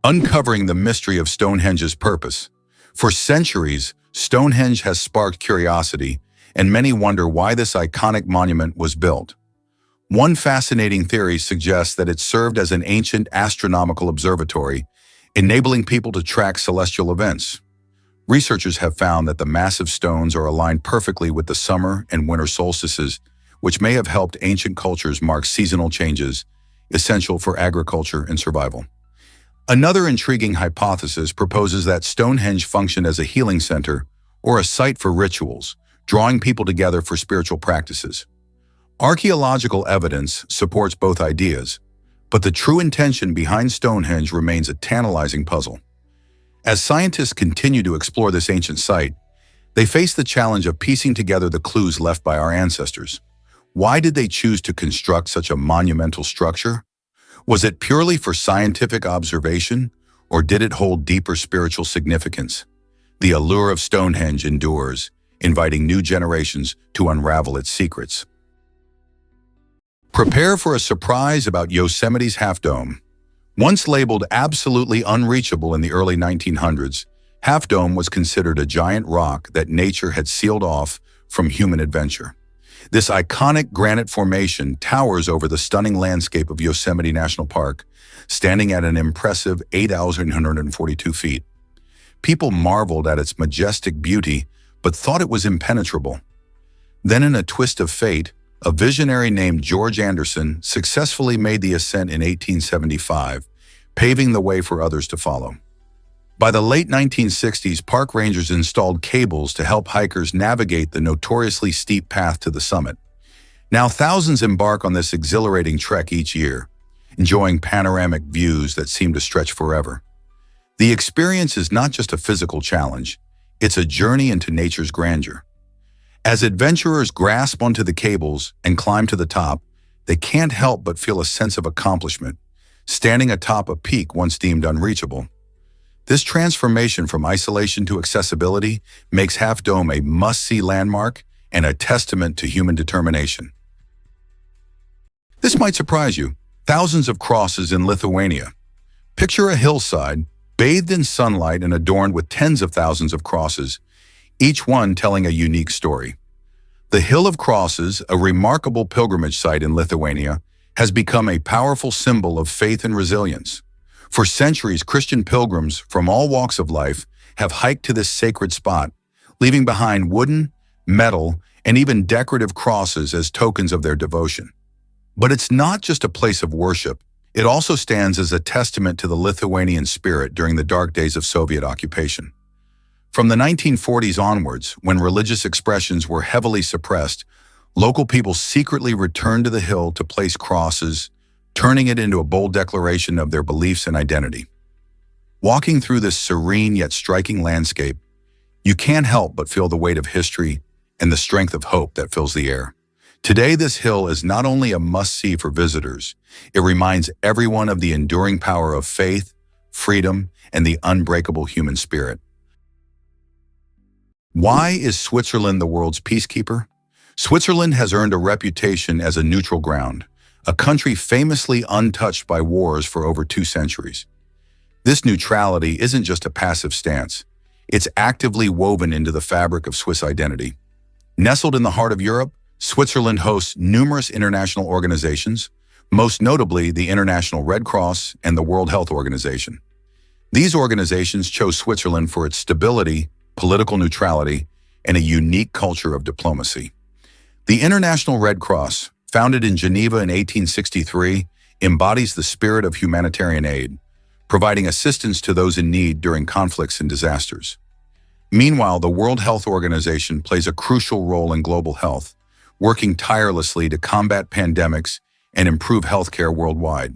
Uncovering the mystery of Stonehenge's purpose. For centuries, Stonehenge has sparked curiosity, and many wonder why this iconic monument was built. One fascinating theory suggests that it served as an ancient astronomical observatory, enabling people to track celestial events. Researchers have found that the massive stones are aligned perfectly with the summer and winter solstices, which may have helped ancient cultures mark seasonal changes, essential for agriculture and survival. Another intriguing hypothesis proposes that Stonehenge functioned as a healing center or a site for rituals, drawing people together for spiritual practices. Archaeological evidence supports both ideas, but the true intention behind Stonehenge remains a tantalizing puzzle. As scientists continue to explore this ancient site, they face the challenge of piecing together the clues left by our ancestors. Why did they choose to construct such a monumental structure? Was it purely for scientific observation, or did it hold deeper spiritual significance? The allure of Stonehenge endures, inviting new generations to unravel its secrets. Prepare for a surprise about Yosemite's Half Dome. Once labeled absolutely unreachable in the early 1900s, Half Dome was considered a giant rock that nature had sealed off from human adventure. This iconic granite formation towers over the stunning landscape of Yosemite National Park, standing at an impressive 8,142 feet. People marveled at its majestic beauty, but thought it was impenetrable. Then, in a twist of fate, a visionary named George Anderson successfully made the ascent in 1875, paving the way for others to follow. By the late 1960s, park rangers installed cables to help hikers navigate the notoriously steep path to the summit. Now thousands embark on this exhilarating trek each year, enjoying panoramic views that seem to stretch forever. The experience is not just a physical challenge, it's a journey into nature's grandeur. As adventurers grasp onto the cables and climb to the top, they can't help but feel a sense of accomplishment, standing atop a peak once deemed unreachable. This transformation from isolation to accessibility makes Half Dome a must-see landmark and a testament to human determination. This might surprise you. Thousands of crosses in Lithuania. Picture a hillside, bathed in sunlight and adorned with tens of thousands of crosses, each one telling a unique story. The Hill of Crosses, a remarkable pilgrimage site in Lithuania, has become a powerful symbol of faith and resilience. For centuries, Christian pilgrims from all walks of life have hiked to this sacred spot, leaving behind wooden, metal, and even decorative crosses as tokens of their devotion. But it's not just a place of worship. It also stands as a testament to the Lithuanian spirit during the dark days of Soviet occupation. From the 1940s onwards, when religious expressions were heavily suppressed, local people secretly returned to the hill to place crosses, turning it into a bold declaration of their beliefs and identity. Walking through this serene yet striking landscape, you can't help but feel the weight of history and the strength of hope that fills the air. Today, this hill is not only a must-see for visitors, it reminds everyone of the enduring power of faith, freedom, and the unbreakable human spirit. Why is Switzerland the world's peacekeeper? Switzerland has earned a reputation as a neutral ground, a country famously untouched by wars for over 2 centuries. This neutrality isn't just a passive stance. It's actively woven into the fabric of Swiss identity. Nestled in the heart of Europe, Switzerland hosts numerous international organizations, most notably the International Red Cross and the World Health Organization. These organizations chose Switzerland for its stability, political neutrality, and a unique culture of diplomacy. The International Red Cross, founded in Geneva in 1863, embodies the spirit of humanitarian aid, providing assistance to those in need during conflicts and disasters. Meanwhile, the World Health Organization plays a crucial role in global health, working tirelessly to combat pandemics and improve healthcare worldwide.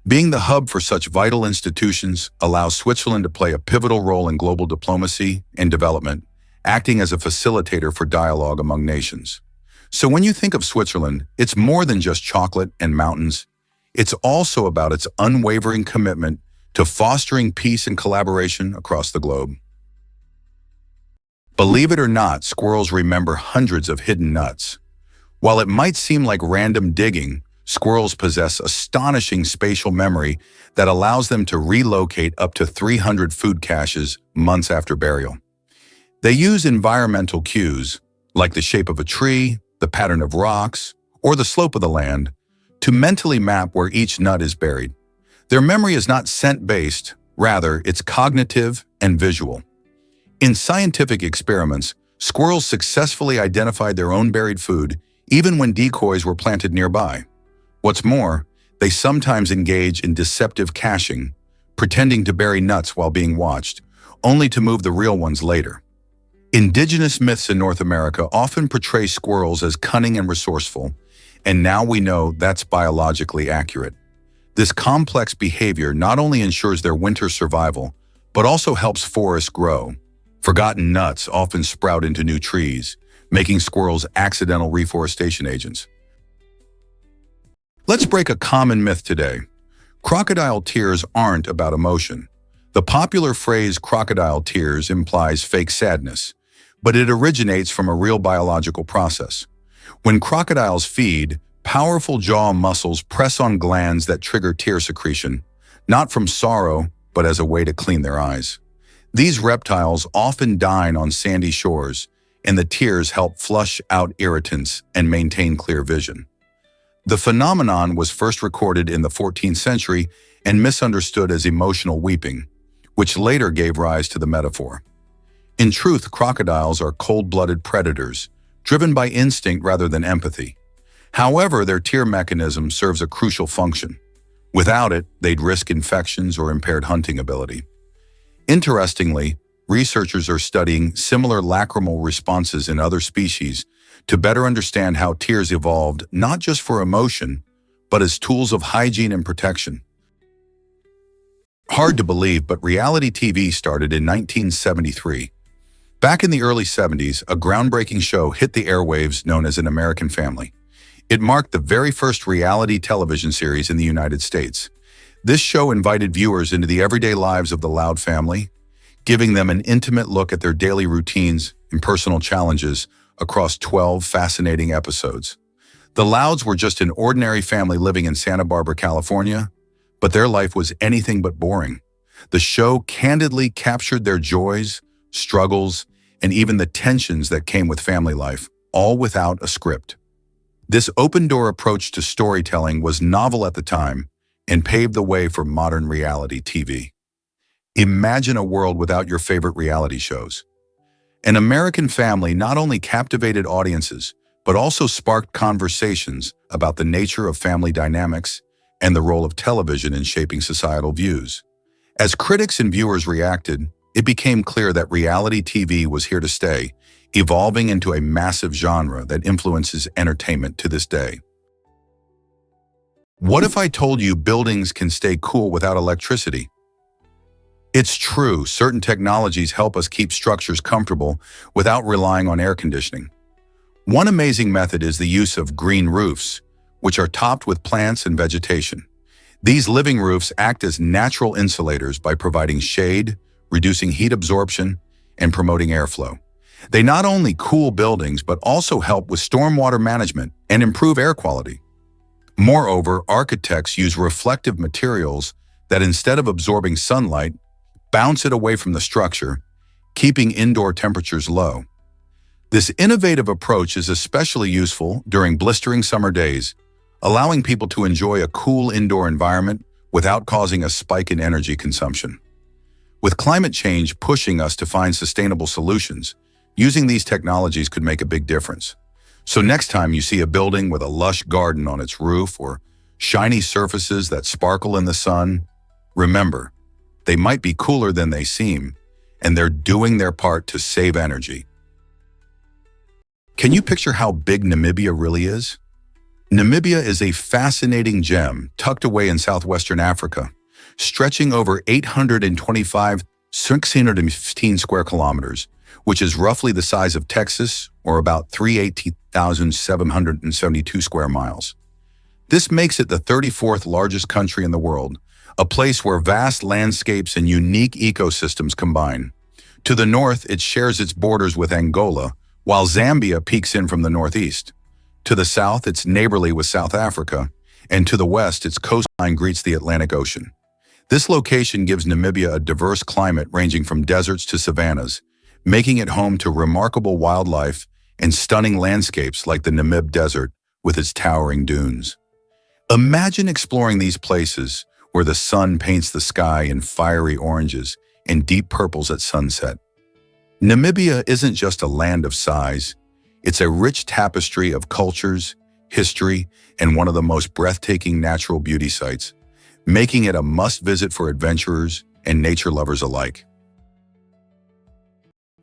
Being the hub for such vital institutions allows Switzerland to play a pivotal role in global diplomacy and development, acting as a facilitator for dialogue among nations. So when you think of Switzerland, it's more than just chocolate and mountains. It's also about its unwavering commitment to fostering peace and collaboration across the globe. Believe it or not, squirrels remember hundreds of hidden nuts. While it might seem like random digging, squirrels possess astonishing spatial memory that allows them to relocate up to 300 food caches months after burial. They use environmental cues, like the shape of a tree, the pattern of rocks, or the slope of the land, to mentally map where each nut is buried. Their memory is not scent-based, rather, it's cognitive and visual. In scientific experiments, squirrels successfully identified their own buried food even when decoys were planted nearby. What's more, they sometimes engage in deceptive caching, pretending to bury nuts while being watched, only to move the real ones later. Indigenous myths in North America often portray squirrels as cunning and resourceful, and now we know that's biologically accurate. This complex behavior not only ensures their winter survival, but also helps forests grow. Forgotten nuts often sprout into new trees, making squirrels accidental reforestation agents. Let's break a common myth today. Crocodile tears aren't about emotion. The popular phrase crocodile tears implies fake sadness, but it originates from a real biological process. When crocodiles feed, powerful jaw muscles press on glands that trigger tear secretion, not from sorrow, but as a way to clean their eyes. These reptiles often dine on sandy shores, and the tears help flush out irritants and maintain clear vision. The phenomenon was first recorded in the 14th century and misunderstood as emotional weeping, which later gave rise to the metaphor. In truth, crocodiles are cold-blooded predators, driven by instinct rather than empathy. However, their tear mechanism serves a crucial function. Without it, they'd risk infections or impaired hunting ability. Interestingly, researchers are studying similar lacrimal responses in other species to better understand how tears evolved not just for emotion, but as tools of hygiene and protection. Hard to believe, but reality TV started in 1973. Back in the early 70s, a groundbreaking show hit the airwaves known as An American Family. It marked the very first reality television series in the United States. This show invited viewers into the everyday lives of the Loud family, giving them an intimate look at their daily routines and personal challenges across 12 fascinating episodes. The Louds were just an ordinary family living in Santa Barbara, California, but their life was anything but boring. The show candidly captured their joys, struggles, and even the tensions that came with family life, all without a script. This open-door approach to storytelling was novel at the time and paved the way for modern reality TV. Imagine a world without your favorite reality shows. An American Family not only captivated audiences, but also sparked conversations about the nature of family dynamics and the role of television in shaping societal views. As critics and viewers reacted, it became clear that reality TV was here to stay, evolving into a massive genre that influences entertainment to this day. What if I told you buildings can stay cool without electricity? It's true, certain technologies help us keep structures comfortable without relying on air conditioning. One amazing method is the use of green roofs, which are topped with plants and vegetation. These living roofs act as natural insulators by providing shade, reducing heat absorption, and promoting airflow. They not only cool buildings, but also help with stormwater management and improve air quality. Moreover, architects use reflective materials that, instead of absorbing sunlight, bounce it away from the structure, keeping indoor temperatures low. This innovative approach is especially useful during blistering summer days, allowing people to enjoy a cool indoor environment without causing a spike in energy consumption. With climate change pushing us to find sustainable solutions, using these technologies could make a big difference. So next time you see a building with a lush garden on its roof or shiny surfaces that sparkle in the sun, remember, they might be cooler than they seem, and they're doing their part to save energy. Can you picture how big Namibia really is? Namibia is a fascinating gem tucked away in southwestern Africa, stretching over 615 square kilometers, which is roughly the size of Texas, or about 318,772 square miles. This makes it the 34th largest country in the world, a place where vast landscapes and unique ecosystems combine. To the north, it shares its borders with Angola, while Zambia peeks in from the northeast. To the south, it's neighborly with South Africa, and to the west, its coastline greets the Atlantic Ocean. This location gives Namibia a diverse climate ranging from deserts to savannas, making it home to remarkable wildlife and stunning landscapes like the Namib Desert with its towering dunes. Imagine exploring these places where the sun paints the sky in fiery oranges and deep purples at sunset. Namibia isn't just a land of size, it's a rich tapestry of cultures, history, and one of the most breathtaking natural beauty sites, making it a must-visit for adventurers and nature lovers alike.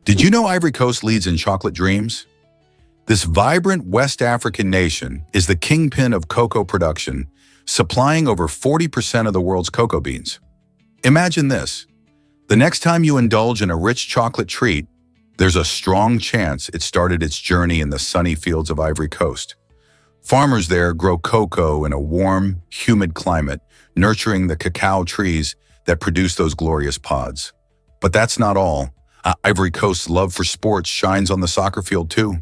Did you know Ivory Coast leads in chocolate dreams? This vibrant West African nation is the kingpin of cocoa production, supplying over 40% of the world's cocoa beans. Imagine this. The next time you indulge in a rich chocolate treat, there's a strong chance it started its journey in the sunny fields of Ivory Coast. Farmers there grow cocoa in a warm, humid climate, nurturing the cacao trees that produce those glorious pods. But that's not all. Ivory Coast's love for sports shines on the soccer field too.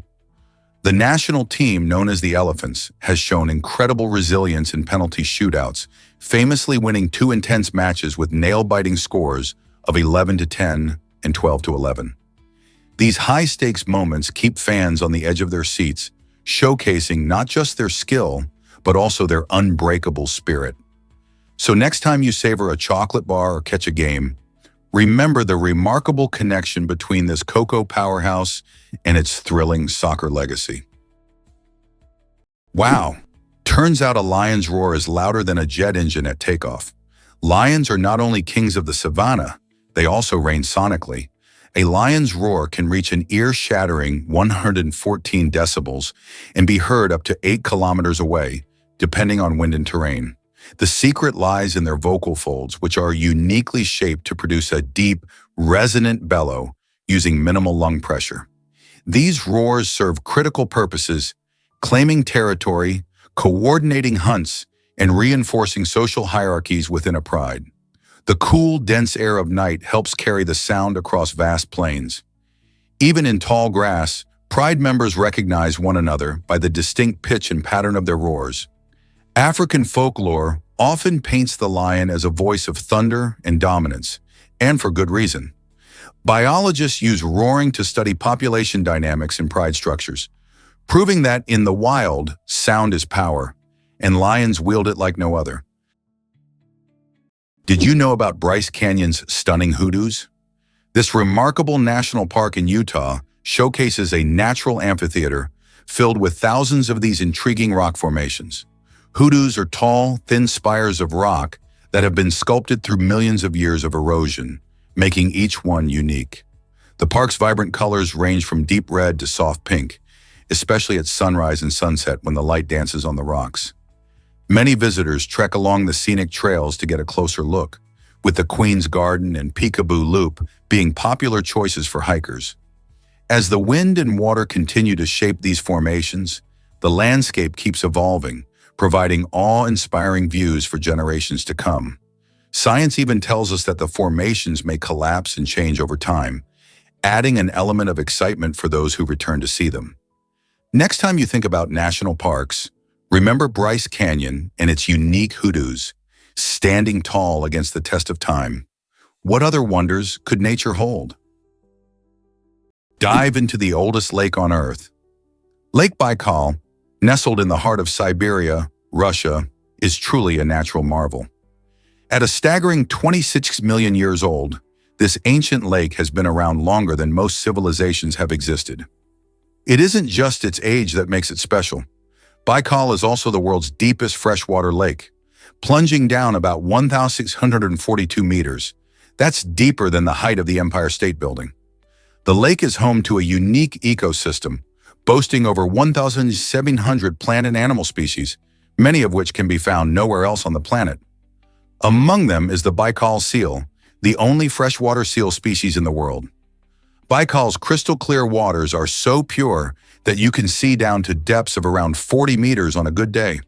The national team, known as the Elephants, has shown incredible resilience in penalty shootouts, famously winning 2 intense matches with nail-biting scores of 11-10 and 12-11. These high-stakes moments keep fans on the edge of their seats, showcasing not just their skill, but also their unbreakable spirit. So next time you savor a chocolate bar or catch a game, remember the remarkable connection between this cocoa powerhouse and its thrilling soccer legacy. Wow, turns out a lion's roar is louder than a jet engine at takeoff. Lions are not only kings of the savannah, they also reign sonically. A lion's roar can reach an ear-shattering 114 decibels and be heard up to 8 kilometers away, depending on wind and terrain. The secret lies in their vocal folds, which are uniquely shaped to produce a deep, resonant bellow using minimal lung pressure. These roars serve critical purposes, claiming territory, coordinating hunts, and reinforcing social hierarchies within a pride. The cool, dense air of night helps carry the sound across vast plains. Even in tall grass, pride members recognize one another by the distinct pitch and pattern of their roars. African folklore often paints the lion as a voice of thunder and dominance, and for good reason. Biologists use roaring to study population dynamics and pride structures, proving that in the wild, sound is power, and lions wield it like no other. Did you know about Bryce Canyon's stunning Hoodoos? This remarkable national park in Utah showcases a natural amphitheater filled with thousands of these intriguing rock formations. Hoodoos are tall, thin spires of rock that have been sculpted through millions of years of erosion, making each one unique. The park's vibrant colors range from deep red to soft pink, especially at sunrise and sunset when the light dances on the rocks. Many visitors trek along the scenic trails to get a closer look, with the Queen's Garden and Peekaboo Loop being popular choices for hikers. As the wind and water continue to shape these formations, the landscape keeps evolving, providing awe-inspiring views for generations to come. Science even tells us that the formations may collapse and change over time, adding an element of excitement for those who return to see them. Next time you think about national parks, remember Bryce Canyon and its unique Hoodoos, standing tall against the test of time. What other wonders could nature hold? Dive into the oldest lake on Earth. Lake Baikal, nestled in the heart of Siberia, Russia, is truly a natural marvel. At a staggering 26 million years old, this ancient lake has been around longer than most civilizations have existed. It isn't just its age that makes it special. Baikal is also the world's deepest freshwater lake. Plunging down about 1,642 meters, That's deeper than the height of the Empire State Building. The lake is home to a unique ecosystem, boasting over 1,700 plant and animal species, many of which can be found nowhere else on the planet. Among them is the Baikal seal, the only freshwater seal species in the world. Baikal's crystal-clear waters are so pure that you can see down to depths of around 40 meters on a good day.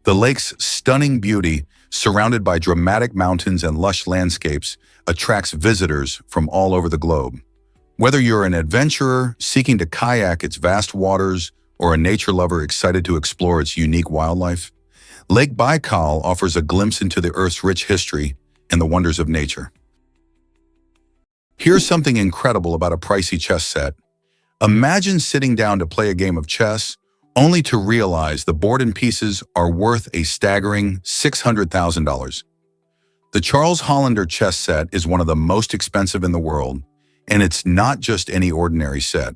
The lake's stunning beauty, surrounded by dramatic mountains and lush landscapes, attracts visitors from all over the globe. Whether you're an adventurer seeking to kayak its vast waters or a nature lover excited to explore its unique wildlife, Lake Baikal offers a glimpse into the Earth's rich history and the wonders of nature. Here's something incredible about a pricey chess set. Imagine sitting down to play a game of chess, only to realize the board and pieces are worth a staggering $600,000. The Charles Hollander chess set is one of the most expensive in the world, and it's not just any ordinary set.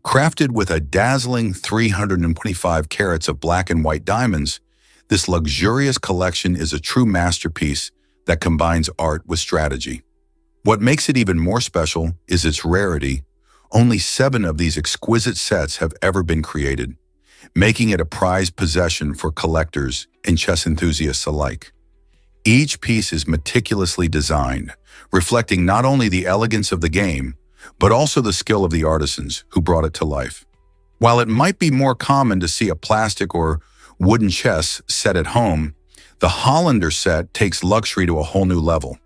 Crafted with a dazzling 325 carats of black and white diamonds, this luxurious collection is a true masterpiece that combines art with strategy. What makes it even more special is its rarity. Only 7 of these exquisite sets have ever been created, making it a prized possession for collectors and chess enthusiasts alike. Each piece is meticulously designed, reflecting not only the elegance of the game, but also the skill of the artisans who brought it to life. While it might be more common to see a plastic or wooden chess set at home, the Hollander set takes luxury to a whole new level.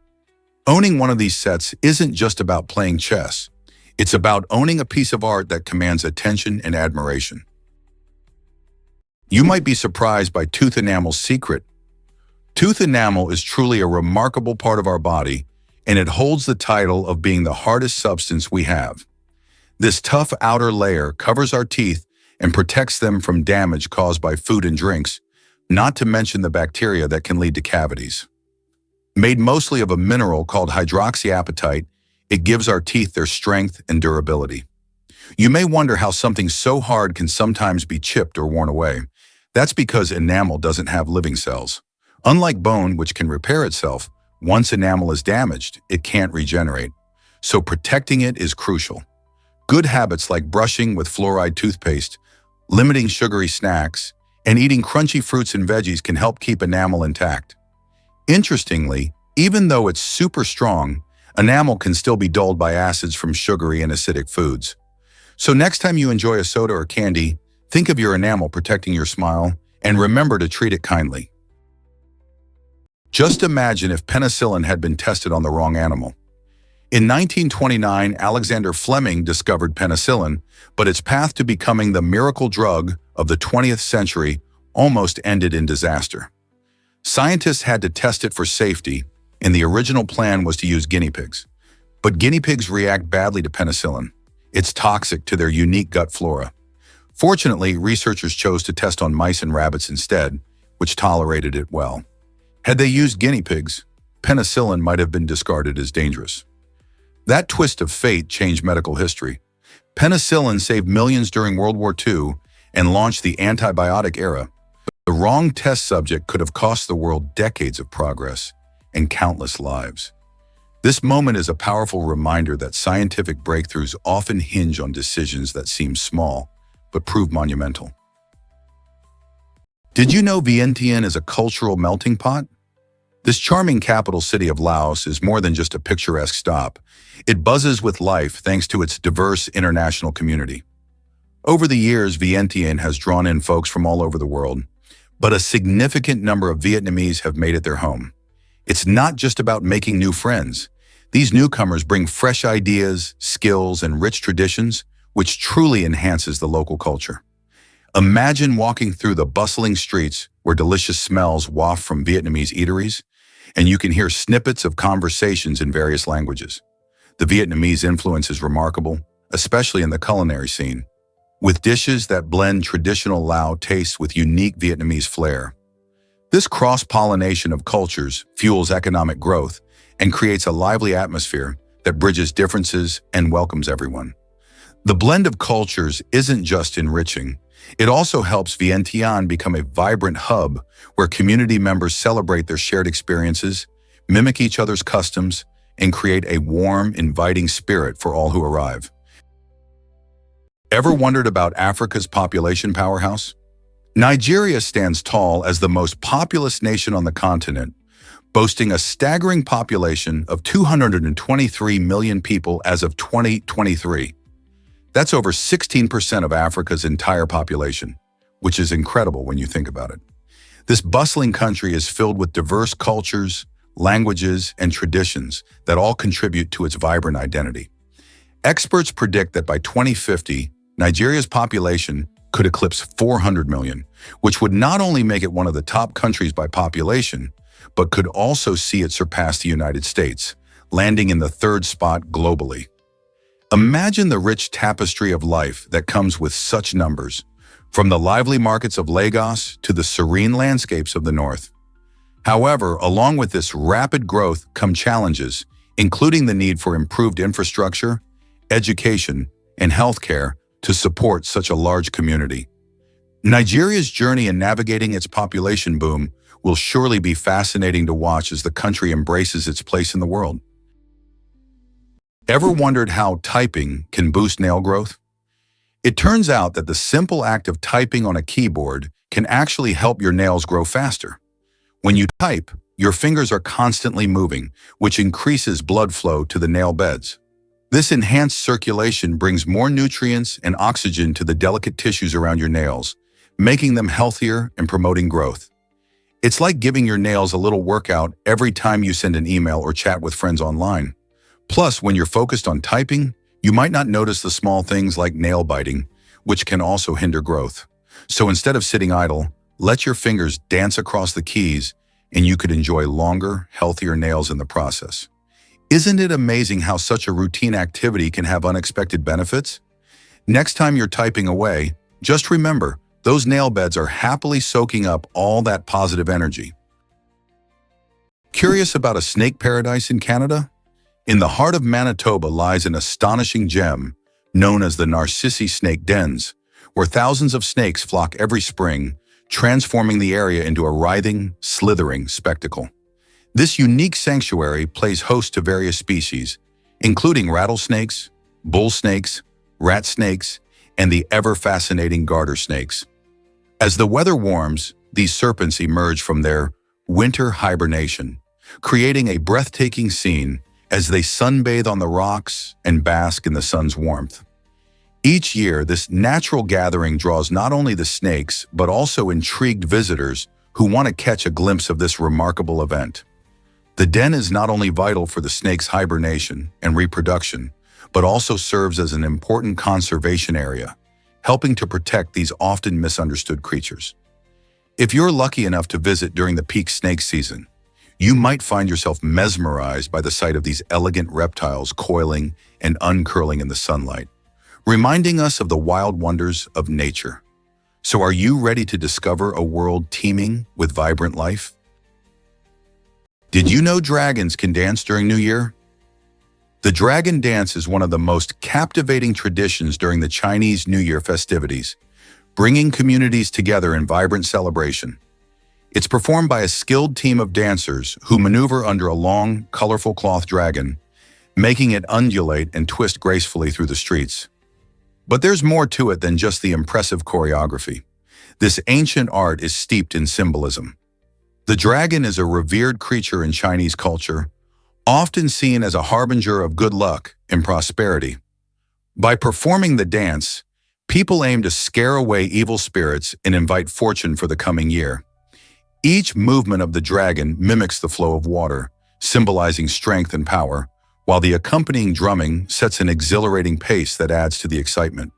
Owning one of these sets isn't just about playing chess. It's about owning a piece of art that commands attention and admiration. You might be surprised by tooth enamel's secret. Tooth enamel is truly a remarkable part of our body, and it holds the title of being the hardest substance we have. This tough outer layer covers our teeth and protects them from damage caused by food and drinks, not to mention the bacteria that can lead to cavities. Made mostly of a mineral called hydroxyapatite, it gives our teeth their strength and durability. You may wonder how something so hard can sometimes be chipped or worn away. That's because enamel doesn't have living cells. Unlike bone, which can repair itself, once enamel is damaged, it can't regenerate. So protecting it is crucial. Good habits like brushing with fluoride toothpaste, limiting sugary snacks, and eating crunchy fruits and veggies can help keep enamel intact. Interestingly, even though it's super strong, enamel can still be dulled by acids from sugary and acidic foods. So next time you enjoy a soda or candy, think of your enamel protecting your smile and remember to treat it kindly. Just imagine if penicillin had been tested on the wrong animal. In 1929, Alexander Fleming discovered penicillin, but its path to becoming the miracle drug of the 20th century almost ended in disaster. Scientists had to test it for safety, and the original plan was to use guinea pigs. But guinea pigs react badly to penicillin. It's toxic to their unique gut flora. Fortunately, researchers chose to test on mice and rabbits instead, which tolerated it well. Had they used guinea pigs, penicillin might have been discarded as dangerous. That twist of fate changed medical history. Penicillin saved millions during World War II and launched the antibiotic era. The wrong test subject could have cost the world decades of progress and countless lives. This moment is a powerful reminder that scientific breakthroughs often hinge on decisions that seem small, but prove monumental. Did you know Vientiane is a cultural melting pot? This charming capital city of Laos is more than just a picturesque stop. It buzzes with life thanks to its diverse international community. Over the years, Vientiane has drawn in folks from all over the world, but a significant number of Vietnamese have made it their home. It's not just about making new friends. These newcomers bring fresh ideas, skills, and rich traditions, which truly enhances the local culture. Imagine walking through the bustling streets where delicious smells waft from Vietnamese eateries, and you can hear snippets of conversations in various languages. The Vietnamese influence is remarkable, especially in the culinary scene, with dishes that blend traditional Lao tastes with unique Vietnamese flair. This cross-pollination of cultures fuels economic growth and creates a lively atmosphere that bridges differences and welcomes everyone. The blend of cultures isn't just enriching, it also helps Vientiane become a vibrant hub where community members celebrate their shared experiences, mimic each other's customs, and create a warm, inviting spirit for all who arrive. Ever wondered about Africa's population powerhouse? Nigeria stands tall as the most populous nation on the continent, boasting a staggering population of 223 million people as of 2023. That's over 16% of Africa's entire population, which is incredible when you think about it. This bustling country is filled with diverse cultures, languages, and traditions that all contribute to its vibrant identity. Experts predict that by 2050, Nigeria's population could eclipse 400 million, which would not only make it one of the top countries by population, but could also see it surpass the United States, landing in the third spot globally. Imagine the rich tapestry of life that comes with such numbers, from the lively markets of Lagos to the serene landscapes of the north. However, along with this rapid growth come challenges, including the need for improved infrastructure, education, and healthcare to support such a large community. Nigeria's journey in navigating its population boom will surely be fascinating to watch as the country embraces its place in the world. Ever wondered how typing can boost nail growth? It turns out that the simple act of typing on a keyboard can actually help your nails grow faster. When you type, your fingers are constantly moving, which increases blood flow to the nail beds. This enhanced circulation brings more nutrients and oxygen to the delicate tissues around your nails, making them healthier and promoting growth. It's like giving your nails a little workout every time you send an email or chat with friends online. Plus, when you're focused on typing, you might not notice the small things like nail biting, which can also hinder growth. So instead of sitting idle, let your fingers dance across the keys, and you could enjoy longer, healthier nails in the process. Isn't it amazing how such a routine activity can have unexpected benefits? Next time you're typing away, just remember, those nail beds are happily soaking up all that positive energy. Curious about a snake paradise in Canada? In the heart of Manitoba lies an astonishing gem known as the Narcissi snake dens, where thousands of snakes flock every spring, transforming the area into a writhing, slithering spectacle. This unique sanctuary plays host to various species, including rattlesnakes, bull snakes, rat snakes, and the ever-fascinating garter snakes. As the weather warms, these serpents emerge from their winter hibernation, creating a breathtaking scene as they sunbathe on the rocks and bask in the sun's warmth. Each year, this natural gathering draws not only the snakes, but also intrigued visitors who want to catch a glimpse of this remarkable event. The den is not only vital for the snake's hibernation and reproduction, but also serves as an important conservation area, helping to protect these often misunderstood creatures. If you're lucky enough to visit during the peak snake season, you might find yourself mesmerized by the sight of these elegant reptiles coiling and uncurling in the sunlight, reminding us of the wild wonders of nature. So are you ready to discover a world teeming with vibrant life? Did you know dragons can dance during New Year? The dragon dance is one of the most captivating traditions during the Chinese New Year festivities, bringing communities together in vibrant celebration. It's performed by a skilled team of dancers who maneuver under a long, colorful cloth dragon, making it undulate and twist gracefully through the streets. But there's more to it than just the impressive choreography. This ancient art is steeped in symbolism. The dragon is a revered creature in Chinese culture, often seen as a harbinger of good luck and prosperity. By performing the dance, people aim to scare away evil spirits and invite fortune for the coming year. Each movement of the dragon mimics the flow of water, symbolizing strength and power, while the accompanying drumming sets an exhilarating pace that adds to the excitement.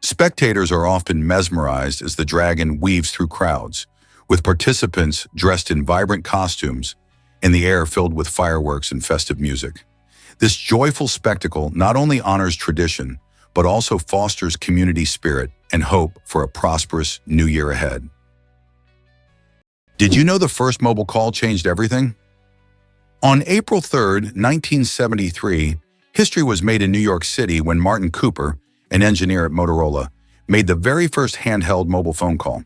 Spectators are often mesmerized as the dragon weaves through crowds, with participants dressed in vibrant costumes and the air filled with fireworks and festive music. This joyful spectacle not only honors tradition, but also fosters community spirit and hope for a prosperous new year ahead. Did you know the first mobile call changed everything? On April 3, 1973, history was made in New York City when Martin Cooper, an engineer at Motorola, made the very first handheld mobile phone call.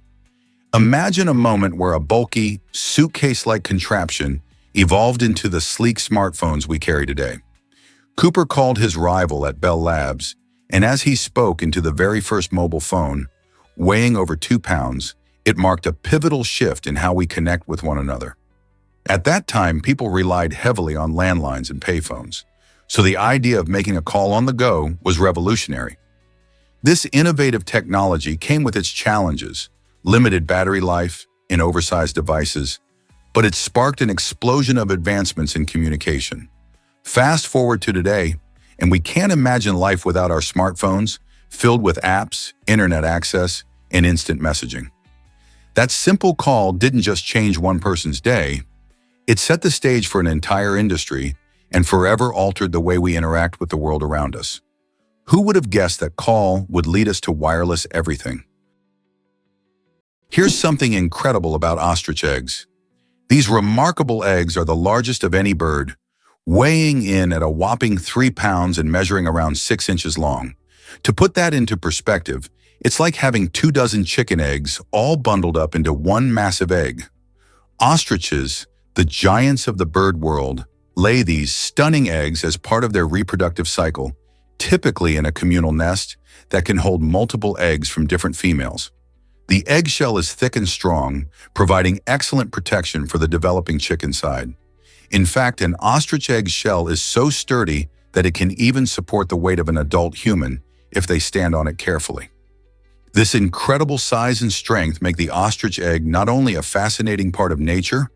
Imagine a moment where a bulky, suitcase-like contraption evolved into the sleek smartphones we carry today. Cooper called his rival at Bell Labs, and as he spoke into the very first mobile phone, weighing over 2 pounds, it marked a pivotal shift in how we connect with one another. At that time, people relied heavily on landlines and payphones, so the idea of making a call on the go was revolutionary. This innovative technology came with its challenges, limited battery life and oversized devices, but it sparked an explosion of advancements in communication. Fast forward to today, and we can't imagine life without our smartphones, filled with apps, internet access, and instant messaging. That simple call didn't just change one person's day, it set the stage for an entire industry and forever altered the way we interact with the world around us. Who would have guessed that call would lead us to wireless everything? Here's something incredible about ostrich eggs. These remarkable eggs are the largest of any bird, weighing in at a whopping 3 pounds and measuring around 6 inches long. To put that into perspective, it's like having 24 chicken eggs all bundled up into one massive egg. Ostriches, the giants of the bird world, lay these stunning eggs as part of their reproductive cycle, typically in a communal nest that can hold multiple eggs from different females. The eggshell is thick and strong, providing excellent protection for the developing chick inside. In fact, an ostrich egg shell is so sturdy that it can even support the weight of an adult human if they stand on it carefully. This incredible size and strength make the ostrich egg not only a fascinating part of nature,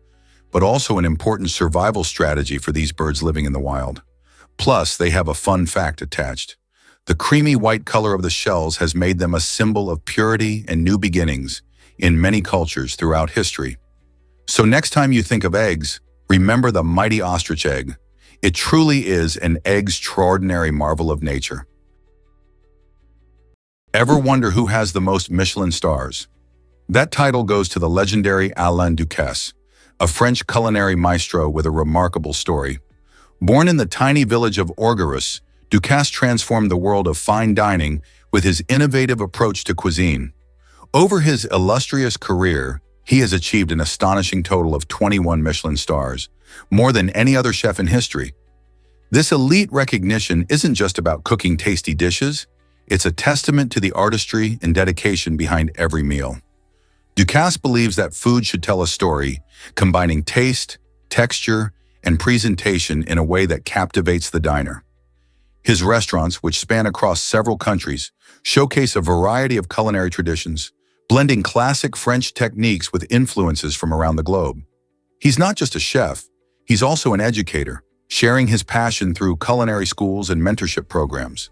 but also an important survival strategy for these birds living in the wild. Plus, they have a fun fact attached. The creamy white color of the shells has made them a symbol of purity and new beginnings in many cultures throughout history. So next time you think of eggs, remember the mighty ostrich egg. It truly is an extraordinary marvel of nature. Ever wonder who has the most Michelin stars? That title goes to the legendary Alain Ducasse, a French culinary maestro with a remarkable story. Born in the tiny village of Orgeres, Ducasse transformed the world of fine dining with his innovative approach to cuisine. Over his illustrious career, he has achieved an astonishing total of 21 Michelin stars, more than any other chef in history. This elite recognition isn't just about cooking tasty dishes, it's a testament to the artistry and dedication behind every meal. Ducasse believes that food should tell a story, combining taste, texture, and presentation in a way that captivates the diner. His restaurants, which span across several countries, showcase a variety of culinary traditions, blending classic French techniques with influences from around the globe. He's not just a chef, he's also an educator, sharing his passion through culinary schools and mentorship programs.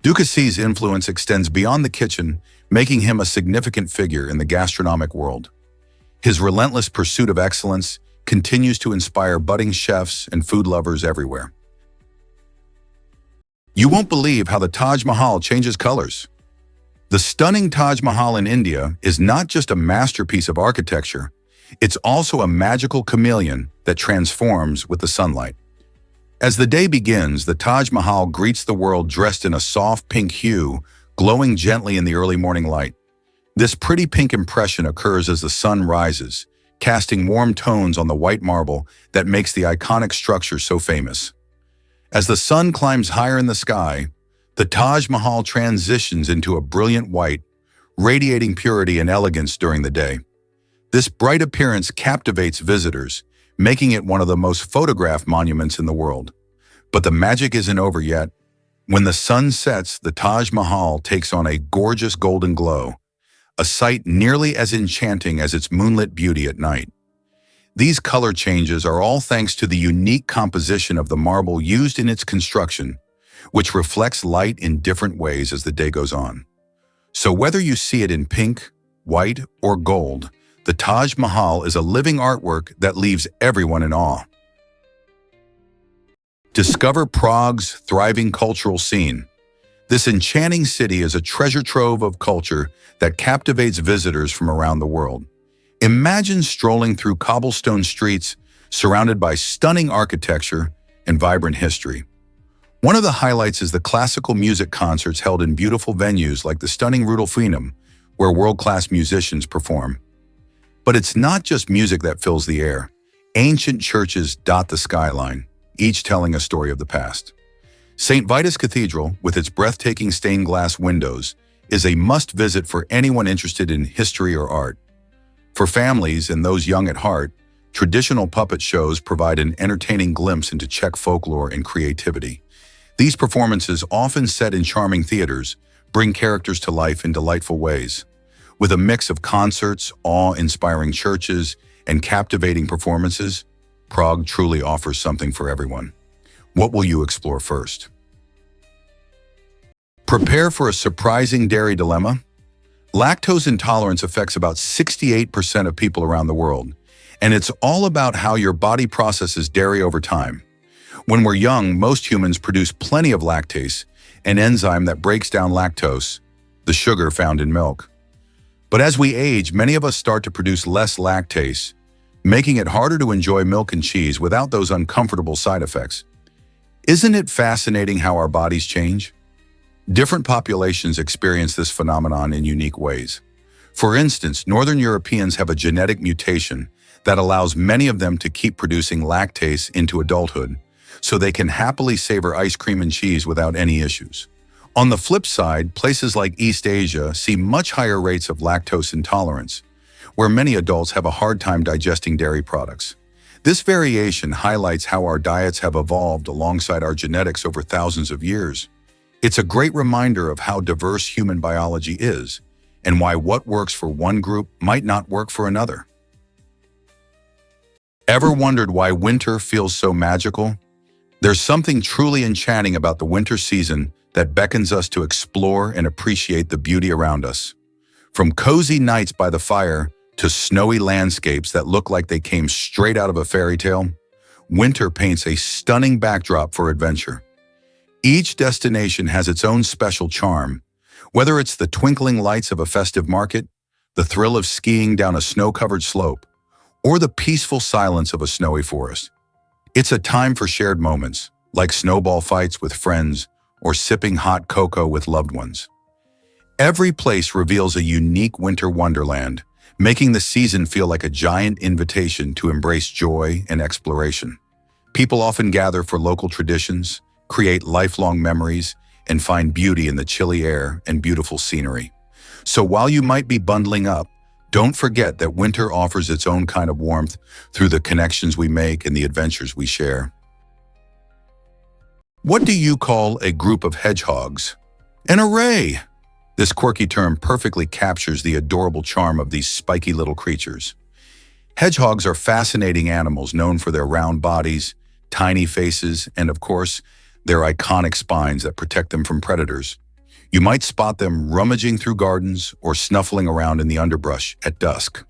Ducasse's influence extends beyond the kitchen, making him a significant figure in the gastronomic world. His relentless pursuit of excellence continues to inspire budding chefs and food lovers everywhere. You won't believe how the Taj Mahal changes colors. The stunning Taj Mahal in India is not just a masterpiece of architecture, it's also a magical chameleon that transforms with the sunlight. As the day begins, the Taj Mahal greets the world dressed in a soft pink hue, glowing gently in the early morning light. This pretty pink impression occurs as the sun rises, casting warm tones on the white marble that makes the iconic structure so famous. As the sun climbs higher in the sky, the Taj Mahal transitions into a brilliant white, radiating purity and elegance during the day. This bright appearance captivates visitors, making it one of the most photographed monuments in the world. But the magic isn't over yet. When the sun sets, the Taj Mahal takes on a gorgeous golden glow, a sight nearly as enchanting as its moonlit beauty at night. These color changes are all thanks to the unique composition of the marble used in its construction, which reflects light in different ways as the day goes on. So whether you see it in pink, white, or gold, the Taj Mahal is a living artwork that leaves everyone in awe. Discover Prague's thriving cultural scene. This enchanting city is a treasure trove of culture that captivates visitors from around the world. Imagine strolling through cobblestone streets surrounded by stunning architecture and vibrant history. One of the highlights is the classical music concerts held in beautiful venues like the stunning Rudolfinum, where world-class musicians perform. But it's not just music that fills the air. Ancient churches dot the skyline, each telling a story of the past. St. Vitus Cathedral, with its breathtaking stained glass windows, is a must-visit for anyone interested in history or art. For families and those young at heart, traditional puppet shows provide an entertaining glimpse into Czech folklore and creativity. These performances, often set in charming theaters, bring characters to life in delightful ways. With a mix of concerts, awe-inspiring churches, and captivating performances, Prague truly offers something for everyone. What will you explore first? Prepare for a surprising dairy dilemma. Lactose intolerance affects about 68% of people around the world, and it's all about how your body processes dairy over time. When we're young, most humans produce plenty of lactase, an enzyme that breaks down lactose, the sugar found in milk. But as we age, many of us start to produce less lactase, making it harder to enjoy milk and cheese without those uncomfortable side effects. Isn't it fascinating how our bodies change? Different populations experience this phenomenon in unique ways. For instance, Northern Europeans have a genetic mutation that allows many of them to keep producing lactase into adulthood, so they can happily savor ice cream and cheese without any issues. On the flip side, places like East Asia see much higher rates of lactose intolerance, where many adults have a hard time digesting dairy products. This variation highlights how our diets have evolved alongside our genetics over thousands of years. It's a great reminder of how diverse human biology is, and why what works for one group might not work for another. Ever wondered why winter feels so magical? There's something truly enchanting about the winter season that beckons us to explore and appreciate the beauty around us. From cozy nights by the fire to snowy landscapes that look like they came straight out of a fairy tale, winter paints a stunning backdrop for adventure. Each destination has its own special charm, whether it's the twinkling lights of a festive market, the thrill of skiing down a snow-covered slope, or the peaceful silence of a snowy forest. It's a time for shared moments, like snowball fights with friends or sipping hot cocoa with loved ones. Every place reveals a unique winter wonderland, making the season feel like a giant invitation to embrace joy and exploration. People often gather for local traditions, create lifelong memories, and find beauty in the chilly air and beautiful scenery. So while you might be bundling up, don't forget that winter offers its own kind of warmth through the connections we make and the adventures we share. What do you call a group of hedgehogs? An array! This quirky term perfectly captures the adorable charm of these spiky little creatures. Hedgehogs are fascinating animals known for their round bodies, tiny faces, and of course, their iconic spines that protect them from predators. You might spot them rummaging through gardens or snuffling around in the underbrush at dusk.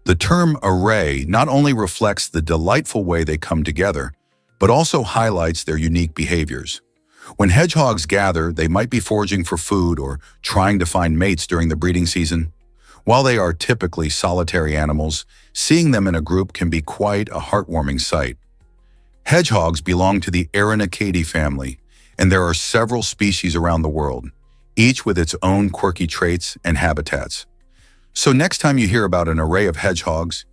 The term array not only reflects the delightful way they come together, but also highlights their unique behaviors. When hedgehogs gather, they might be foraging for food or trying to find mates during the breeding season. While they are typically solitary animals, seeing them in a group can be quite a heartwarming sight. Hedgehogs belong to the Serengeti family, and there are several species around the world, each with its own quirky traits and habitats. So next time you hear about an array of hedgehogs,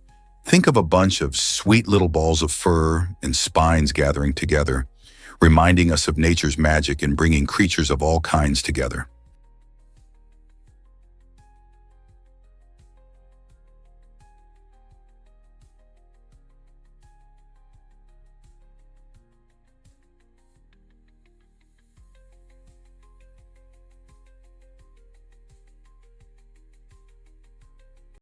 think of a bunch of sweet little balls of fur and spines gathering together, reminding us of nature's magic in bringing creatures of all kinds together.